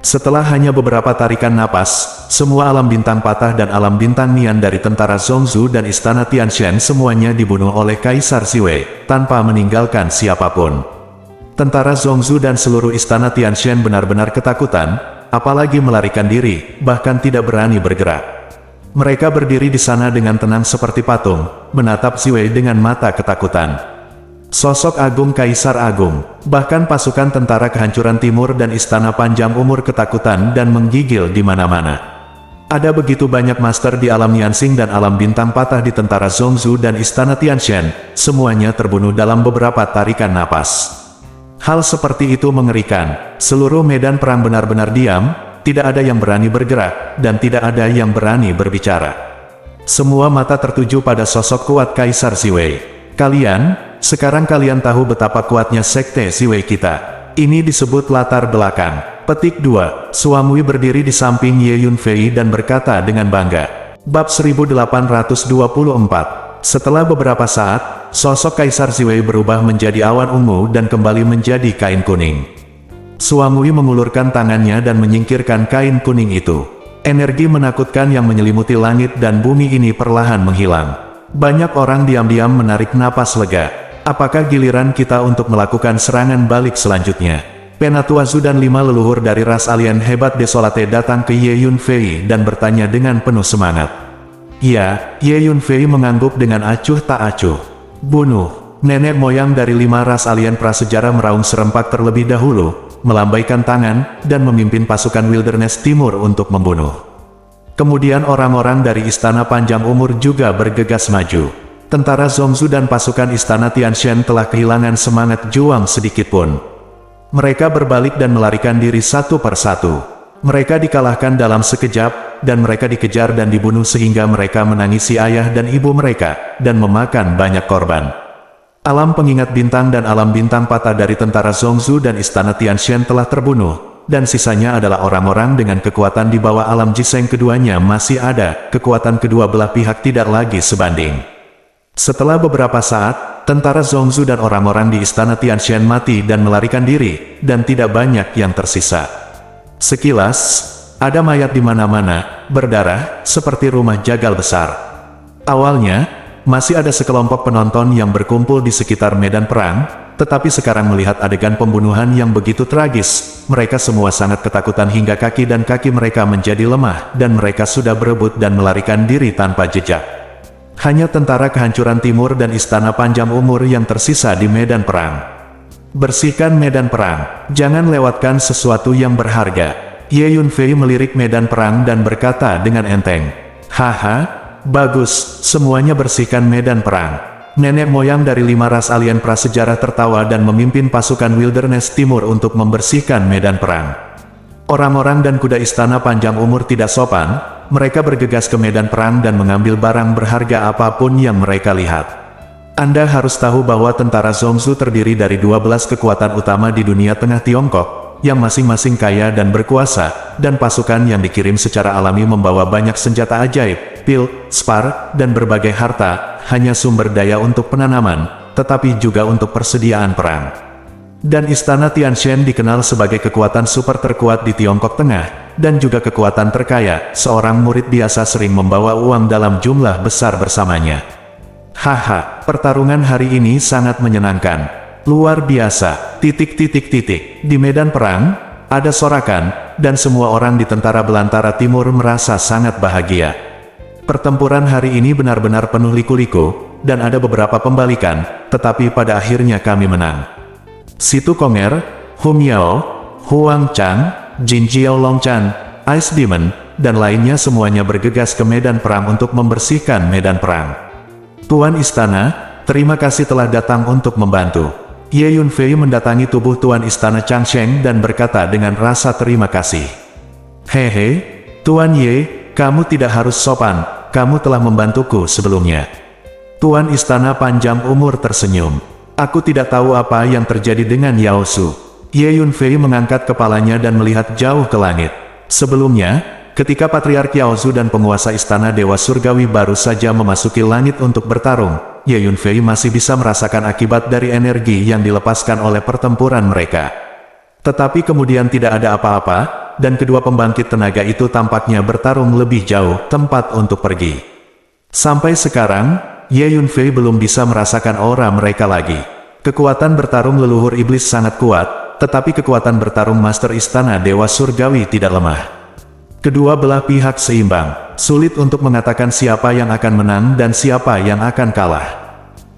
Speaker 1: Setelah hanya beberapa tarikan napas, semua alam bintang patah dan alam bintang nian dari tentara Zhongzhou dan istana Tianshan semuanya dibunuh oleh Kaisar Ziwei, tanpa meninggalkan siapapun. Tentara Zhongzhou dan seluruh istana Tianshan benar-benar ketakutan, apalagi melarikan diri, bahkan tidak berani bergerak. Mereka berdiri di sana dengan tenang seperti patung, menatap Ziwei dengan mata ketakutan. Sosok agung Kaisar Agung, bahkan pasukan tentara kehancuran timur dan istana panjang umur ketakutan dan menggigil di mana-mana. Ada begitu banyak master di alam Niansing dan alam bintang patah di tentara Zhongzhou dan istana Tianshan, semuanya terbunuh dalam beberapa tarikan napas. Hal seperti itu mengerikan. Seluruh medan perang benar-benar diam, tidak ada yang berani bergerak, dan tidak ada yang berani berbicara. Semua mata tertuju pada sosok kuat Kaisar Ziwei. Kalian, sekarang kalian tahu betapa kuatnya sekte Siwei kita. Ini disebut latar belakang. Petik 2. Suamui berdiri di samping Ye Yunfei dan berkata dengan bangga. Bab 1824. Setelah beberapa saat, sosok Kaisar Siwei berubah menjadi awan ungu dan kembali menjadi kain kuning. Suamui mengulurkan tangannya dan menyingkirkan kain kuning itu. Energi menakutkan yang menyelimuti langit dan bumi ini perlahan menghilang. Banyak orang diam-diam menarik napas lega. Apakah giliran kita untuk melakukan serangan balik selanjutnya? Penatua Zhu dan 5 leluhur dari ras alien hebat Desolate datang ke Ye Yunfei dan bertanya dengan penuh semangat. Ya, Ye Yunfei mengangguk dengan acuh tak acuh. Bunuh. Nenek moyang dari 5 ras alien prasejarah meraung serempak terlebih dahulu, melambaikan tangan, dan memimpin pasukan Wilderness Timur untuk membunuh. Kemudian orang-orang dari Istana Panjang Umur juga bergegas maju. Tentara Zongzu dan pasukan Istana Tianshan telah kehilangan semangat juang sedikitpun. Mereka berbalik dan melarikan diri satu persatu. Mereka dikalahkan dalam sekejap, dan mereka dikejar dan dibunuh sehingga mereka menangisi ayah dan ibu mereka, dan memakan banyak korban. Alam pengingat bintang dan alam bintang patah dari tentara Zongzu dan Istana Tianshan telah terbunuh, dan sisanya adalah orang-orang dengan kekuatan di bawah alam Jiseng. Keduanya masih ada, kekuatan kedua belah pihak tidak lagi sebanding. Setelah beberapa saat, tentara Zongzu dan orang-orang di Istana Tianshan mati dan melarikan diri, dan tidak banyak yang tersisa. Sekilas, ada mayat di mana-mana, berdarah, seperti rumah jagal besar. Awalnya, masih ada sekelompok penonton yang berkumpul di sekitar medan perang, tetapi sekarang melihat adegan pembunuhan yang begitu tragis, mereka semua sangat ketakutan hingga kaki dan kaki mereka menjadi lemah, dan mereka sudah berebut dan melarikan diri tanpa jejak. Hanya tentara kehancuran timur dan Istana Panjang Umur yang tersisa di medan perang. Bersihkan medan perang, jangan lewatkan sesuatu yang berharga. Ye Yunfei melirik medan perang dan berkata dengan enteng. Haha, bagus, semuanya bersihkan medan perang. Nenek moyang dari 5 ras alien prasejarah tertawa dan memimpin pasukan Wilderness Timur untuk membersihkan medan perang. Orang-orang dan kuda Istana Panjang Umur tidak sopan, mereka bergegas ke medan perang dan mengambil barang berharga apapun yang mereka lihat. Anda harus tahu bahwa tentara Zongzu terdiri dari 12 kekuatan utama di dunia tengah Tiongkok, yang masing-masing kaya dan berkuasa, dan pasukan yang dikirim secara alami membawa banyak senjata ajaib, pil, spar, dan berbagai harta, hanya sumber daya untuk penanaman, tetapi juga untuk persediaan perang. Dan Istana Tianshan dikenal sebagai kekuatan super terkuat di Tiongkok Tengah, dan juga kekuatan terkaya. Seorang murid biasa sering membawa uang dalam jumlah besar bersamanya. Haha, pertarungan hari ini sangat menyenangkan. Luar biasa, Di medan perang, ada sorakan, dan semua orang di tentara belantara timur merasa sangat bahagia. Pertempuran hari ini benar-benar penuh liku-liku, dan ada beberapa pembalikan, tetapi pada akhirnya kami menang. Situ Konger, Hum Yao, Huang Chang, Jin Jiao Long Chan, Ice Demon, dan lainnya semuanya bergegas ke medan perang untuk membersihkan medan perang. Tuan Istana, terima kasih telah datang untuk membantu. Ye Yunfei mendatangi tubuh Tuan Istana Changsheng dan berkata dengan rasa terima kasih. Hehe, Tuan Ye, kamu tidak harus sopan, kamu telah membantuku sebelumnya. Tuan Istana Panjang Umur tersenyum. Aku tidak tahu apa yang terjadi dengan Yao Su. Ye Yunfei mengangkat kepalanya dan melihat jauh ke langit. Sebelumnya, ketika Patriark Yao Su dan penguasa Istana Dewa Surgawi baru saja memasuki langit untuk bertarung, Ye Yunfei masih bisa merasakan akibat dari energi yang dilepaskan oleh pertempuran mereka. Tetapi kemudian tidak ada apa-apa, dan kedua pembangkit tenaga itu tampaknya bertarung lebih jauh tempat untuk pergi. Sampai sekarang, Ye Yunfei belum bisa merasakan aura mereka lagi. Kekuatan bertarung leluhur iblis sangat kuat, tetapi kekuatan bertarung Master Istana Dewa Surgawi tidak lemah. Kedua belah pihak seimbang, sulit untuk mengatakan siapa yang akan menang dan siapa yang akan kalah.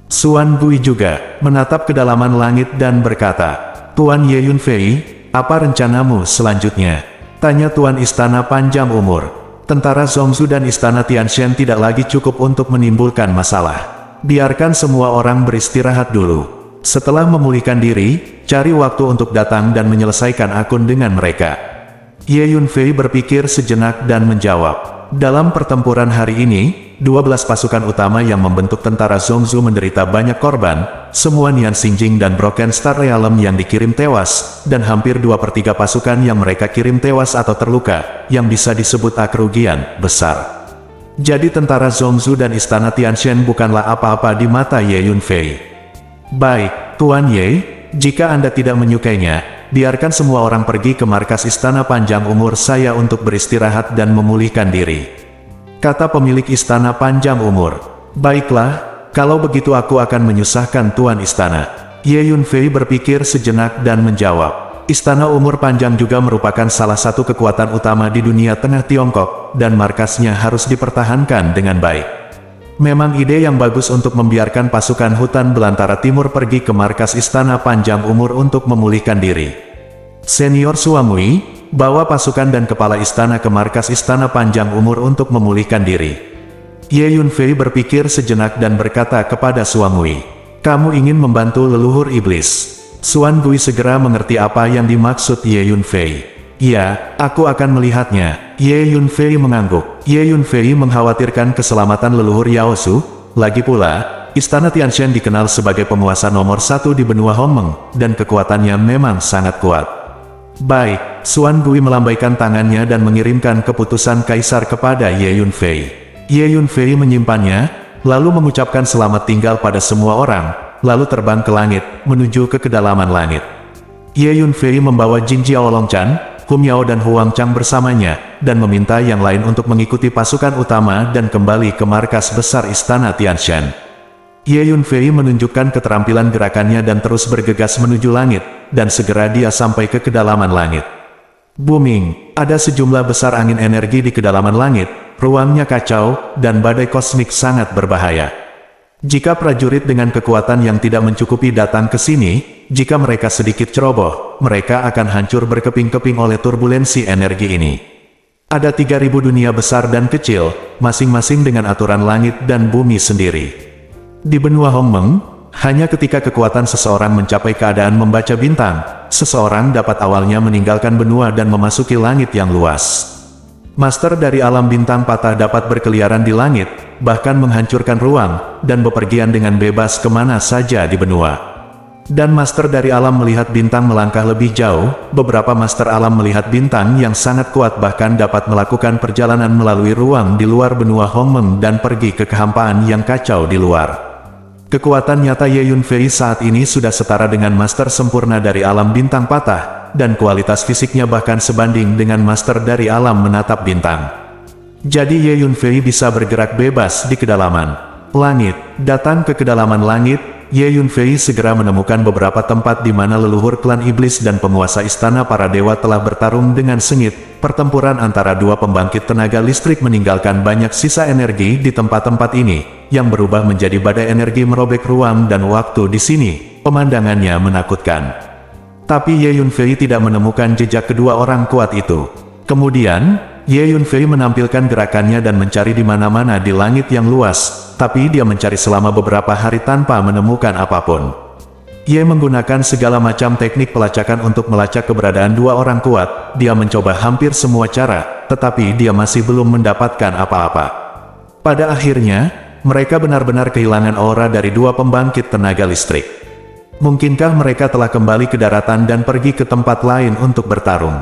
Speaker 1: Xuan Gui juga menatap kedalaman langit dan berkata, Tuan Ye Yunfei, apa rencanamu selanjutnya? Tanya Tuan Istana Panjang Umur. Tentara Zongzu dan Istana Tianshan tidak lagi cukup untuk menimbulkan masalah. Biarkan semua orang beristirahat dulu. Setelah memulihkan diri, cari waktu untuk datang dan menyelesaikan akun dengan mereka. Ye Yunfei berpikir sejenak dan menjawab, dalam pertempuran hari ini, 12 pasukan utama yang membentuk tentara Zhongzhou menderita banyak korban, semua Nian Xinjing dan Broken Star Realm yang dikirim tewas, dan hampir 2/3 pasukan yang mereka kirim tewas atau terluka, yang bisa disebut kerugian besar. Jadi tentara Zhongzhou dan Istana Tianshan bukanlah apa-apa di mata Ye Yunfei. Baik, Tuan Ye, jika Anda tidak menyukainya, biarkan semua orang pergi ke markas Istana Panjang Umur saya untuk beristirahat dan memulihkan diri, kata pemilik Istana Panjang Umur. Baiklah, kalau begitu aku akan menyusahkan Tuan Istana. Ye Yunfei berpikir sejenak dan menjawab, Istana Umur Panjang juga merupakan salah satu kekuatan utama di dunia tengah Tiongkok, dan markasnya harus dipertahankan dengan baik. Memang ide yang bagus untuk membiarkan pasukan hutan belantara timur pergi ke markas Istana Panjang Umur untuk memulihkan diri. Senior Suamui, bawa pasukan dan kepala istana ke markas Istana Panjang Umur untuk memulihkan diri. Ye Yunfei berpikir sejenak dan berkata kepada Suamui, kamu ingin membantu leluhur iblis. Suan Gui segera mengerti apa yang dimaksud Ye Yunfei. Ya, aku akan melihatnya. Ye Yunfei mengangguk. Ye Yunfei mengkhawatirkan keselamatan leluhur Yaosu. Lagi pula, Istana Tianshan dikenal sebagai penguasa nomor 1 di benua Hongmeng, dan kekuatannya memang sangat kuat. Baik, Suan Gui melambaikan tangannya dan mengirimkan keputusan kaisar kepada Ye Yunfei. Ye Yunfei menyimpannya, lalu mengucapkan selamat tinggal pada semua orang, lalu terbang ke langit, menuju ke kedalaman langit. Ye Yunfei membawa Jin Jiaolongchan, Hum Yao dan Huang Chang bersamanya, dan meminta yang lain untuk mengikuti pasukan utama dan kembali ke markas besar Istana Tianshan. Ye Yunfei menunjukkan keterampilan gerakannya dan terus bergegas menuju langit, dan segera dia sampai ke kedalaman langit. Booming, ada sejumlah besar angin energi di kedalaman langit, ruangnya kacau, dan badai kosmik sangat berbahaya. Jika prajurit dengan kekuatan yang tidak mencukupi datang ke sini, jika mereka sedikit ceroboh, mereka akan hancur berkeping-keping oleh turbulensi energi ini. Ada 3.000 dunia besar dan kecil, masing-masing dengan aturan langit dan bumi sendiri. Di benua Hongmeng, hanya ketika kekuatan seseorang mencapai keadaan membaca bintang, seseorang dapat awalnya meninggalkan benua dan memasuki langit yang luas. Master dari alam bintang patah dapat berkeliaran di langit, bahkan menghancurkan ruang, dan bepergian dengan bebas kemana saja di benua. Dan master dari alam melihat bintang melangkah lebih jauh, beberapa master alam melihat bintang yang sangat kuat bahkan dapat melakukan perjalanan melalui ruang di luar benua Hongmeng dan pergi ke kehampaan yang kacau di luar. Kekuatan nyata Ye Yunfei saat ini sudah setara dengan master sempurna dari alam bintang patah, dan kualitas fisiknya bahkan sebanding dengan master dari alam menatap bintang. Jadi Ye Yunfei bisa bergerak bebas di kedalaman langit. Datang ke kedalaman langit, Ye Yunfei segera menemukan beberapa tempat di mana leluhur klan iblis dan penguasa istana para dewa telah bertarung dengan sengit. Pertempuran antara dua pembangkit tenaga listrik meninggalkan banyak sisa energi di tempat-tempat ini, yang berubah menjadi badai energi merobek ruang dan waktu di sini. Pemandangannya menakutkan. Tapi Ye Yunfei tidak menemukan jejak kedua orang kuat itu. Kemudian, Ye Yunfei menampilkan gerakannya dan mencari di mana-mana di langit yang luas, tapi dia mencari selama beberapa hari tanpa menemukan apapun. Ye menggunakan segala macam teknik pelacakan untuk melacak keberadaan dua orang kuat. Dia mencoba hampir semua cara, tetapi dia masih belum mendapatkan apa-apa. Pada akhirnya, mereka benar-benar kehilangan aura dari dua pembangkit tenaga listrik. Mungkinkah mereka telah kembali ke daratan dan pergi ke tempat lain untuk bertarung?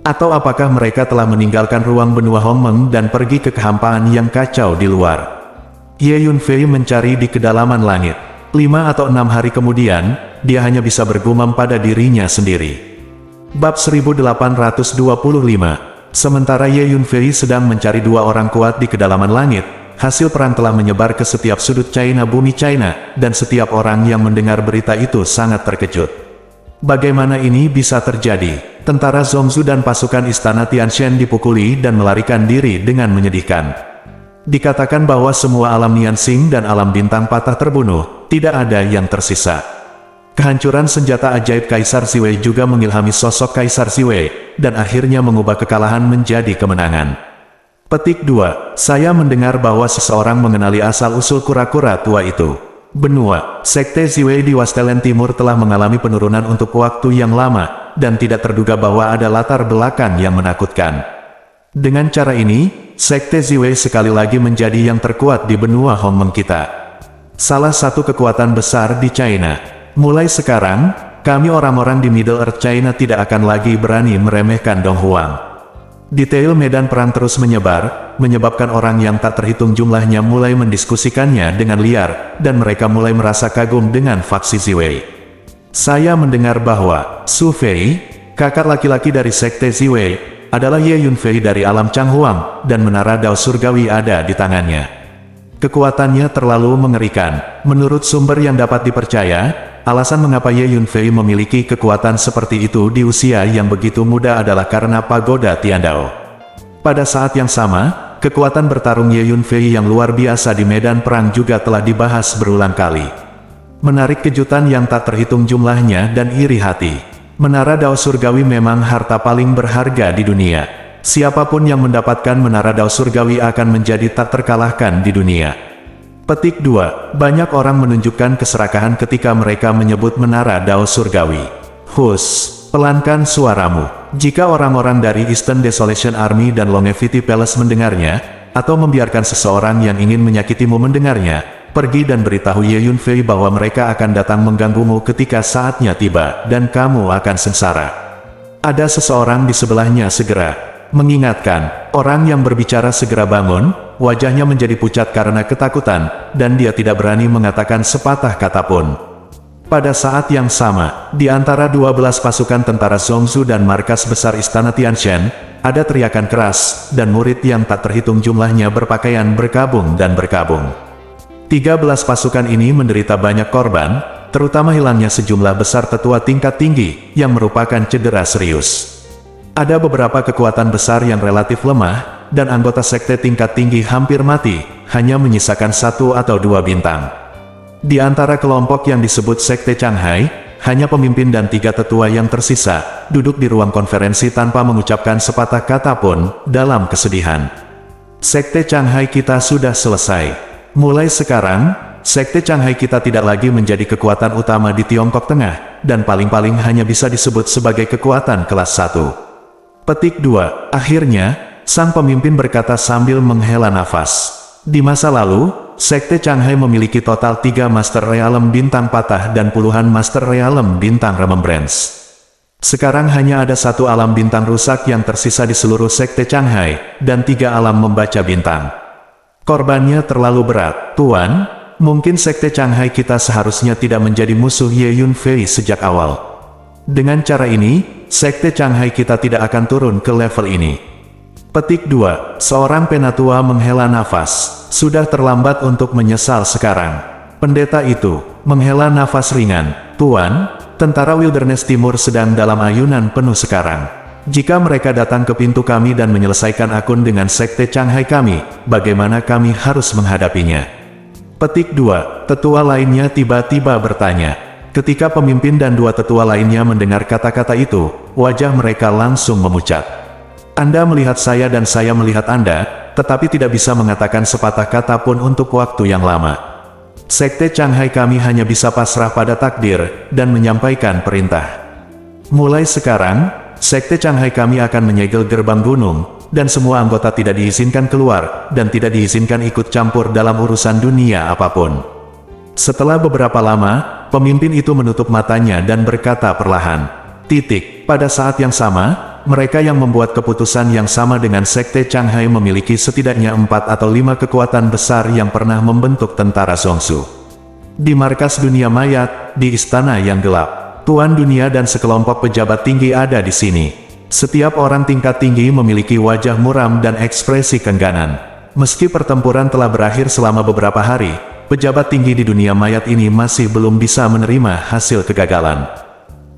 Speaker 1: Atau apakah mereka telah meninggalkan ruang benua Hongmeng dan pergi ke kehampaan yang kacau di luar? Ye Yunfei mencari di kedalaman langit. 5 atau 6 hari kemudian, dia hanya bisa bergumam pada dirinya sendiri. Bab 1825. Sementara Ye Yunfei sedang mencari dua orang kuat di kedalaman langit, hasil perang telah menyebar ke setiap sudut China bumi China, dan setiap orang yang mendengar berita itu sangat terkejut. Bagaimana ini bisa terjadi? Tentara Zhongzhou dan pasukan istana Tianshan dipukuli dan melarikan diri dengan menyedihkan. Dikatakan bahwa semua alam Nianxing dan alam bintang patah terbunuh, tidak ada yang tersisa. Kehancuran senjata ajaib Kaisar Ziwei juga mengilhami sosok Kaisar Ziwei, dan akhirnya mengubah kekalahan menjadi kemenangan. Petik 2. Saya mendengar bahwa seseorang mengenali asal-usul kura-kura tua itu. Benua, Sekte Ziwei di Wastelen Timur telah mengalami penurunan untuk waktu yang lama, dan tidak terduga bahwa ada latar belakang yang menakutkan. Dengan cara ini, Sekte Ziwei sekali lagi menjadi yang terkuat di benua Hongmeng kita. Salah satu kekuatan besar di China. Mulai sekarang, kami orang-orang di Middle Earth China tidak akan lagi berani meremehkan Dong Huang. Detail medan perang terus menyebar, menyebabkan orang yang tak terhitung jumlahnya mulai mendiskusikannya dengan liar, dan mereka mulai merasa kagum dengan faksi Ziwei. Saya mendengar bahwa Su Fei, kakak laki-laki dari Sekte Ziwei, adalah Ye Yunfei dari alam Changhuang, dan menara Dao Surgawi ada di tangannya. Kekuatannya terlalu mengerikan. Menurut sumber yang dapat dipercaya, alasan mengapa Ye Yunfei memiliki kekuatan seperti itu di usia yang begitu muda adalah karena pagoda Tiandao. Pada saat yang sama, kekuatan bertarung Ye Yunfei yang luar biasa di medan perang juga telah dibahas berulang kali. Menarik kejutan yang tak terhitung jumlahnya dan iri hati. Menara Dao Surgawi memang harta paling berharga di dunia. Siapapun yang mendapatkan Menara Dao Surgawi akan menjadi tak terkalahkan di dunia. Petik 2. Banyak orang menunjukkan keserakahan ketika mereka menyebut Menara Dao Surgawi. Hus, pelankan suaramu. Jika orang-orang dari Eastern Desolation Army dan Longevity Palace mendengarnya, atau membiarkan seseorang yang ingin menyakitimu mendengarnya, pergi dan beritahu Ye Yunfei bahwa mereka akan datang mengganggumu ketika saatnya tiba, dan kamu akan sengsara. Ada seseorang di sebelahnya segera mengingatkan. Orang yang berbicara segera bangun, wajahnya menjadi pucat karena ketakutan, dan dia tidak berani mengatakan sepatah kata pun. Pada saat yang sama, di antara 12 pasukan tentara Zhongzu dan markas besar Istana Tianshan, ada teriakan keras, dan murid yang tak terhitung jumlahnya berpakaian berkabung dan berkabung. 13 pasukan ini menderita banyak korban, terutama hilangnya sejumlah besar tetua tingkat tinggi, yang merupakan cedera serius. Ada beberapa kekuatan besar yang relatif lemah, dan anggota sekte tingkat tinggi hampir mati, hanya menyisakan 1 atau 2 bintang. Di antara kelompok yang disebut Sekte Changhai, hanya pemimpin dan 3 tetua yang tersisa, duduk di ruang konferensi tanpa mengucapkan sepatah kata pun, dalam kesedihan. Sekte Changhai kita sudah selesai. Mulai sekarang, Sekte Changhai kita tidak lagi menjadi kekuatan utama di Tiongkok Tengah, dan paling-paling hanya bisa disebut sebagai kekuatan kelas 1. Petik 2. Akhirnya, sang pemimpin berkata sambil menghela nafas. Di masa lalu, Sekte Changhai memiliki total 3 Master Realm Bintang Patah dan puluhan Master Realm Bintang Remembrance. Sekarang hanya ada 1 alam bintang rusak yang tersisa di seluruh Sekte Changhai, dan 3 alam membaca bintang. Korbannya terlalu berat, Tuan. Mungkin Sekte Changhai kita seharusnya tidak menjadi musuh Ye Yunfei sejak awal. Dengan cara ini, Sekte Changhai kita tidak akan turun ke level ini. Petik 2. Seorang penatua menghela nafas. Sudah terlambat untuk menyesal sekarang. Pendeta itu menghela nafas ringan. Tuan, tentara Wilderness Timur sedang dalam ayunan penuh sekarang. Jika mereka datang ke pintu kami dan menyelesaikan akun dengan Sekte Changhai kami, bagaimana kami harus menghadapinya? Petik 2. Tetua lainnya tiba-tiba bertanya. Ketika pemimpin dan 2 tetua lainnya mendengar kata-kata itu, wajah mereka langsung memucat. Anda melihat saya dan saya melihat Anda, tetapi tidak bisa mengatakan sepatah kata pun untuk waktu yang lama. Sekte Changhai kami hanya bisa pasrah pada takdir, dan menyampaikan perintah. Mulai sekarang, Sekte Changhai kami akan menyegel gerbang gunung, dan semua anggota tidak diizinkan keluar, dan tidak diizinkan ikut campur dalam urusan dunia apapun. Setelah beberapa lama, pemimpin itu menutup matanya dan berkata perlahan, titik. Pada saat yang sama, mereka yang membuat keputusan yang sama dengan Sekte Changhai memiliki setidaknya 4 atau 5 kekuatan besar yang pernah membentuk tentara Zhongzu. Di markas dunia mayat, di istana yang gelap, Tuan Dunia dan sekelompok pejabat tinggi ada di sini. Setiap orang tingkat tinggi memiliki wajah muram dan ekspresi kengganan. Meski pertempuran telah berakhir selama beberapa hari, pejabat tinggi di dunia mayat ini masih belum bisa menerima hasil kegagalan.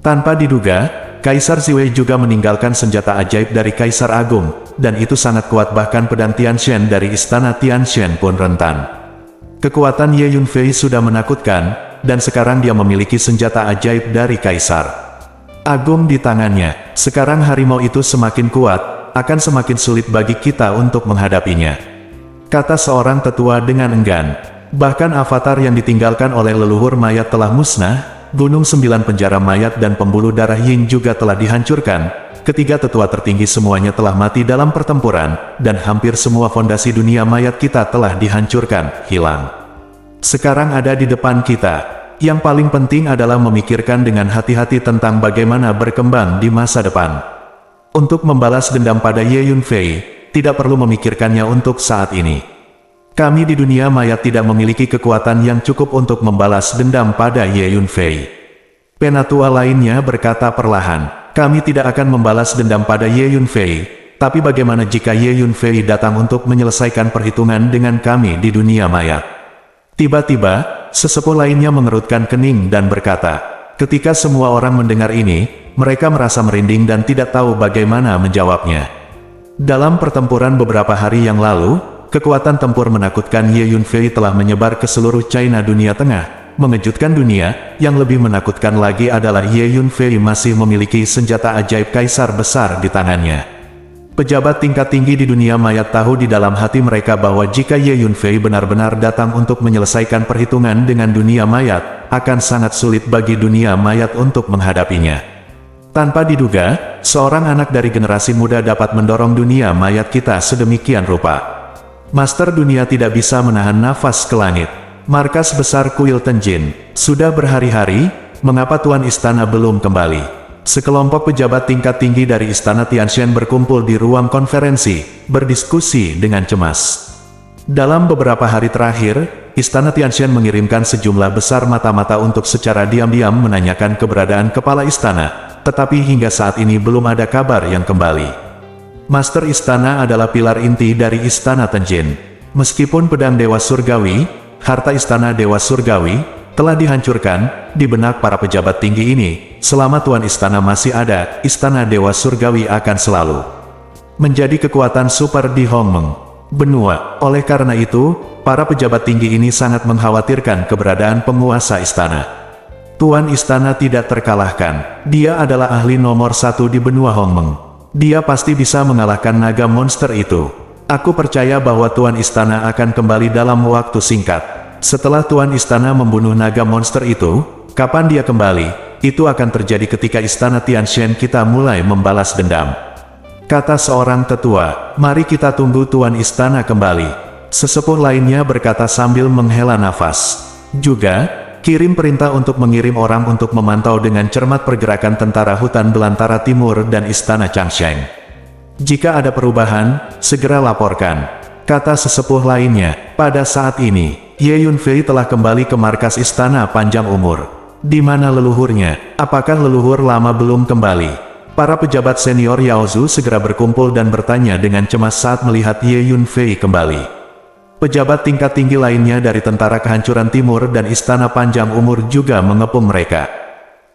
Speaker 1: Tanpa diduga, Kaisar Ziwei juga meninggalkan senjata ajaib dari Kaisar Agung, dan itu sangat kuat bahkan pedang Tianshan dari istana Tianshan pun rentan. Kekuatan Ye Yunfei sudah menakutkan, dan sekarang dia memiliki senjata ajaib dari Kaisar Agung di tangannya. Sekarang harimau itu semakin kuat, akan semakin sulit bagi kita untuk menghadapinya, kata seorang tetua dengan enggan. Bahkan avatar yang ditinggalkan oleh leluhur mayat telah musnah, Gunung 9 penjara mayat dan pembuluh darah Yin juga telah dihancurkan, ketiga tetua tertinggi semuanya telah mati dalam pertempuran, dan hampir semua fondasi dunia mayat kita telah dihancurkan, hilang. Sekarang ada di depan kita. Yang paling penting adalah memikirkan dengan hati-hati tentang bagaimana berkembang di masa depan. Untuk membalas dendam pada Ye Yunfei, tidak perlu memikirkannya untuk saat ini. Kami di dunia mayat tidak memiliki kekuatan yang cukup untuk membalas dendam pada Ye Yunfei. Penatua lainnya berkata perlahan, kami tidak akan membalas dendam pada Ye Yunfei, tapi bagaimana jika Ye Yunfei datang untuk menyelesaikan perhitungan dengan kami di dunia mayat? Tiba-tiba, sesepuh lainnya mengerutkan kening dan berkata, ketika semua orang mendengar ini, mereka merasa merinding dan tidak tahu bagaimana menjawabnya. Dalam pertempuran beberapa hari yang lalu, kekuatan tempur menakutkan Ye Yunfei telah menyebar ke seluruh China dunia tengah. Mengejutkan dunia, yang lebih menakutkan lagi adalah Ye Yunfei masih memiliki senjata ajaib kaisar besar di tangannya. Pejabat tingkat tinggi di dunia mayat tahu di dalam hati mereka bahwa jika Ye Yunfei benar-benar datang untuk menyelesaikan perhitungan dengan dunia mayat, akan sangat sulit bagi dunia mayat untuk menghadapinya. Tanpa diduga, seorang anak dari generasi muda dapat mendorong dunia mayat kita sedemikian rupa. Master dunia tidak bisa menahan nafas ke langit. Markas besar kuil Tenjin, sudah berhari-hari, mengapa Tuan Istana belum kembali? Sekelompok pejabat tingkat tinggi dari Istana Tianxian berkumpul di ruang konferensi, berdiskusi dengan cemas. Dalam beberapa hari terakhir, Istana Tianxian mengirimkan sejumlah besar mata-mata untuk secara diam-diam menanyakan keberadaan kepala istana, tetapi hingga saat ini belum ada kabar yang kembali. Master Istana adalah pilar inti dari Istana Tenjin. Meskipun pedang Dewa Surgawi, harta Istana Dewa Surgawi, telah dihancurkan, di benak para pejabat tinggi ini, selama Tuan Istana masih ada, Istana Dewa Surgawi akan selalu menjadi kekuatan super di Hongmeng benua. Oleh karena itu, para pejabat tinggi ini sangat mengkhawatirkan keberadaan penguasa istana. Tuan Istana tidak terkalahkan, dia adalah ahli nomor 1 di benua Hongmeng. Dia pasti bisa mengalahkan naga monster itu. Aku percaya bahwa Tuan Istana akan kembali dalam waktu singkat. Setelah Tuan Istana membunuh naga monster itu, kapan dia kembali? Itu akan terjadi ketika Istana Tianxian kita mulai membalas dendam. Kata seorang tetua, mari kita tunggu Tuan Istana kembali. Sesepuh lainnya berkata sambil menghela nafas. Juga, kirim perintah untuk mengirim orang untuk memantau dengan cermat pergerakan tentara hutan belantara timur dan Istana Changsheng. Jika ada perubahan, segera laporkan. Kata sesepuh lainnya, pada saat ini, Ye Yunfei telah kembali ke markas Istana Panjang Umur. Di mana leluhurnya? Apakah leluhur lama belum kembali? Para pejabat senior Yaozu segera berkumpul dan bertanya dengan cemas saat melihat Ye Yunfei kembali. Pejabat tingkat tinggi lainnya dari Tentara Kehancuran Timur dan Istana Panjang Umur juga mengepung mereka.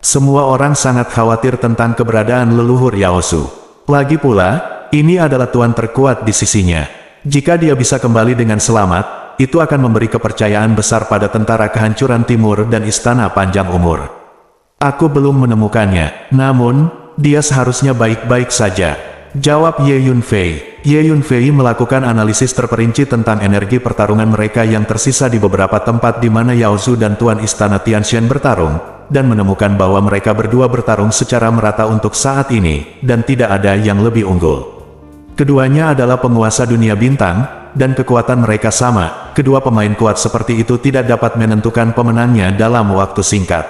Speaker 1: Semua orang sangat khawatir tentang keberadaan leluhur Yaozu. Lagi pula, ini adalah tuan terkuat di sisinya. Jika dia bisa kembali dengan selamat, itu akan memberi kepercayaan besar pada Tentara Kehancuran Timur dan Istana Panjang Umur. Aku belum menemukannya, namun, dia seharusnya baik-baik saja. Jawab Ye Yunfei. Ye Yunfei melakukan analisis terperinci tentang energi pertarungan mereka yang tersisa di beberapa tempat di mana Yaozu dan Tuan Istana Tianxian bertarung, dan menemukan bahwa mereka berdua bertarung secara merata untuk saat ini, dan tidak ada yang lebih unggul. Keduanya adalah penguasa dunia bintang, dan kekuatan mereka sama. Kedua pemain kuat seperti itu tidak dapat menentukan pemenangnya dalam waktu singkat.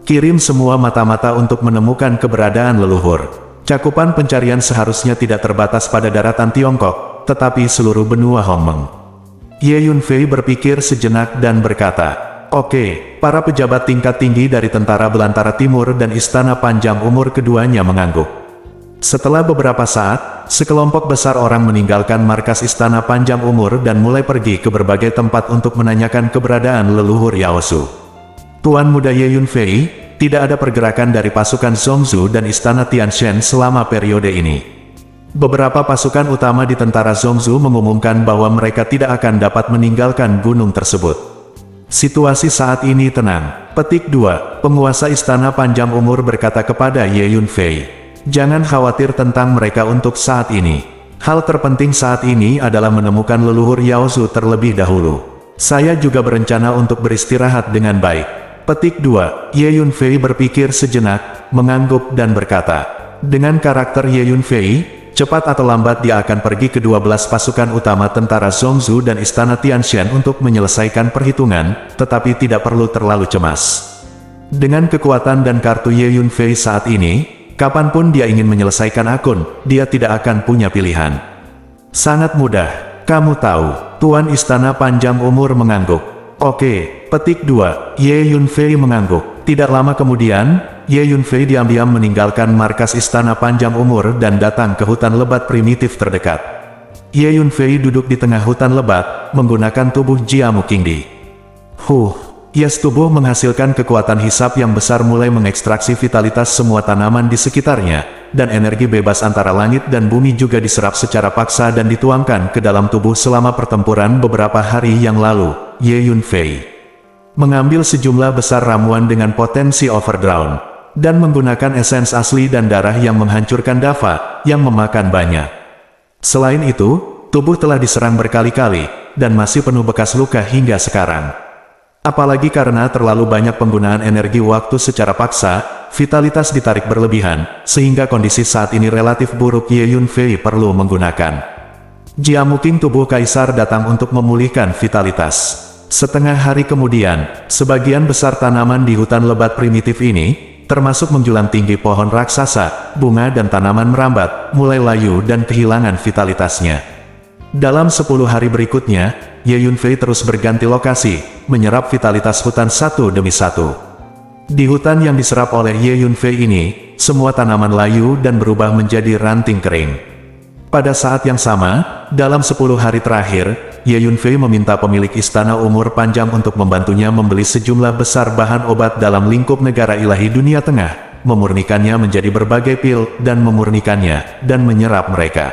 Speaker 1: Kirim semua mata-mata untuk menemukan keberadaan leluhur. Cakupan pencarian seharusnya tidak terbatas pada daratan Tiongkok, tetapi seluruh benua Hongmeng. Ye Yunfei berpikir sejenak dan berkata, oke, para pejabat tingkat tinggi dari Tentara Belantara Timur dan Istana Panjang Umur keduanya mengangguk. Setelah beberapa saat, sekelompok besar orang meninggalkan markas Istana Panjang Umur dan mulai pergi ke berbagai tempat untuk menanyakan keberadaan leluhur Yaozu. Tuan Muda Ye Yunfei, tidak ada pergerakan dari pasukan Zhongzhou dan Istana Tianxian selama periode ini. Beberapa pasukan utama di tentara Zhongzhou mengumumkan bahwa mereka tidak akan dapat meninggalkan gunung tersebut. Situasi saat ini tenang. Petik 2. Penguasa Istana Panjang Umur berkata kepada Ye Yunfei, jangan khawatir tentang mereka untuk saat ini. Hal terpenting saat ini adalah menemukan leluhur Yaozu terlebih dahulu. Saya juga berencana untuk beristirahat dengan baik. Petik 2. Ye Yunfei berpikir sejenak, mengangguk dan berkata, Dengan karakter Ye Yunfei, cepat atau lambat dia akan pergi ke 12 pasukan utama tentara Zhongzhou dan Istana Tianshan untuk menyelesaikan perhitungan, tetapi tidak perlu terlalu cemas. Dengan kekuatan dan kartu Ye Yunfei saat ini, kapanpun dia ingin menyelesaikan akun, dia tidak akan punya pilihan. Sangat mudah, kamu tahu. Tuan Istana Panjang Umur mengangguk. Oke, petik 2, Ye Yunfei mengangguk. Tidak lama kemudian, Ye Yunfei diam-diam meninggalkan markas Istana Panjang Umur dan datang ke hutan lebat primitif terdekat. Ye Yunfei duduk di tengah hutan lebat, menggunakan tubuh Jiamu Qingdi. Yes, tubuh menghasilkan kekuatan hisap yang besar mulai mengekstraksi vitalitas semua tanaman di sekitarnya, dan energi bebas antara langit dan bumi juga diserap secara paksa dan dituangkan ke dalam tubuh selama pertempuran beberapa hari yang lalu. Ye Yunfei mengambil sejumlah besar ramuan dengan potensi overdrawn, dan menggunakan esens asli dan darah yang menghancurkan Dava, yang memakan banyak. Selain itu, tubuh telah diserang berkali-kali, dan masih penuh bekas luka hingga sekarang. Apalagi karena terlalu banyak penggunaan energi waktu secara paksa, vitalitas ditarik berlebihan, sehingga kondisi saat ini relatif buruk. Ye Yunfei perlu menggunakan Jiamuking tubuh kaisar datang untuk memulihkan vitalitas. Setengah hari kemudian, sebagian besar tanaman di hutan lebat primitif ini, termasuk menjulang tinggi pohon raksasa, bunga dan tanaman merambat, mulai layu dan kehilangan vitalitasnya. Dalam 10 hari berikutnya, Ye Yunfei terus berganti lokasi, menyerap vitalitas hutan satu demi satu. Di hutan yang diserap oleh Ye Yunfei ini, semua tanaman layu dan berubah menjadi ranting kering. Pada saat yang sama, dalam 10 hari terakhir, Ye Yunfei meminta pemilik Istana Umur Panjang untuk membantunya membeli sejumlah besar bahan obat dalam lingkup negara ilahi dunia tengah, memurnikannya menjadi berbagai pil, dan memurnikannya, dan menyerap mereka.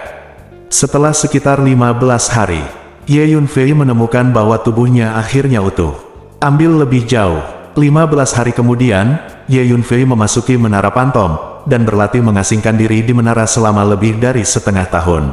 Speaker 1: Setelah sekitar 15 hari, Ye Yunfei menemukan bahwa tubuhnya akhirnya utuh. Ambil lebih jauh, 15 hari kemudian, Ye Yunfei memasuki Menara Pantom, dan berlatih mengasingkan diri di menara selama lebih dari setengah tahun.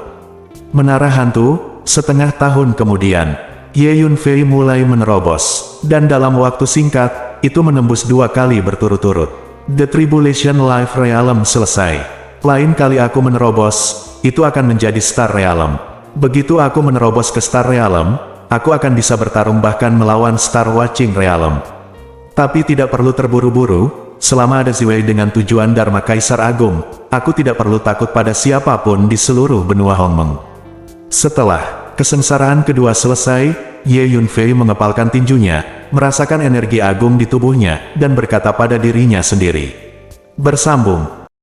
Speaker 1: Menara hantu, setengah tahun kemudian, Ye Yunfei mulai menerobos, dan dalam waktu singkat, itu menembus 2 kali berturut-turut. The Tribulation Life Realm selesai. Lain kali aku menerobos, itu akan menjadi Star Realm. Begitu aku menerobos ke Star Realm, aku akan bisa bertarung bahkan melawan Star Watching Realm. Tapi tidak perlu terburu-buru, selama ada Ziwei dengan tujuan Dharma Kaisar Agung, aku tidak perlu takut pada siapapun di seluruh benua Hongmeng. Setelah kesengsaraan kedua selesai, Ye Yunfei mengepalkan tinjunya, merasakan energi agung di tubuhnya, dan berkata pada dirinya sendiri. Bersambung.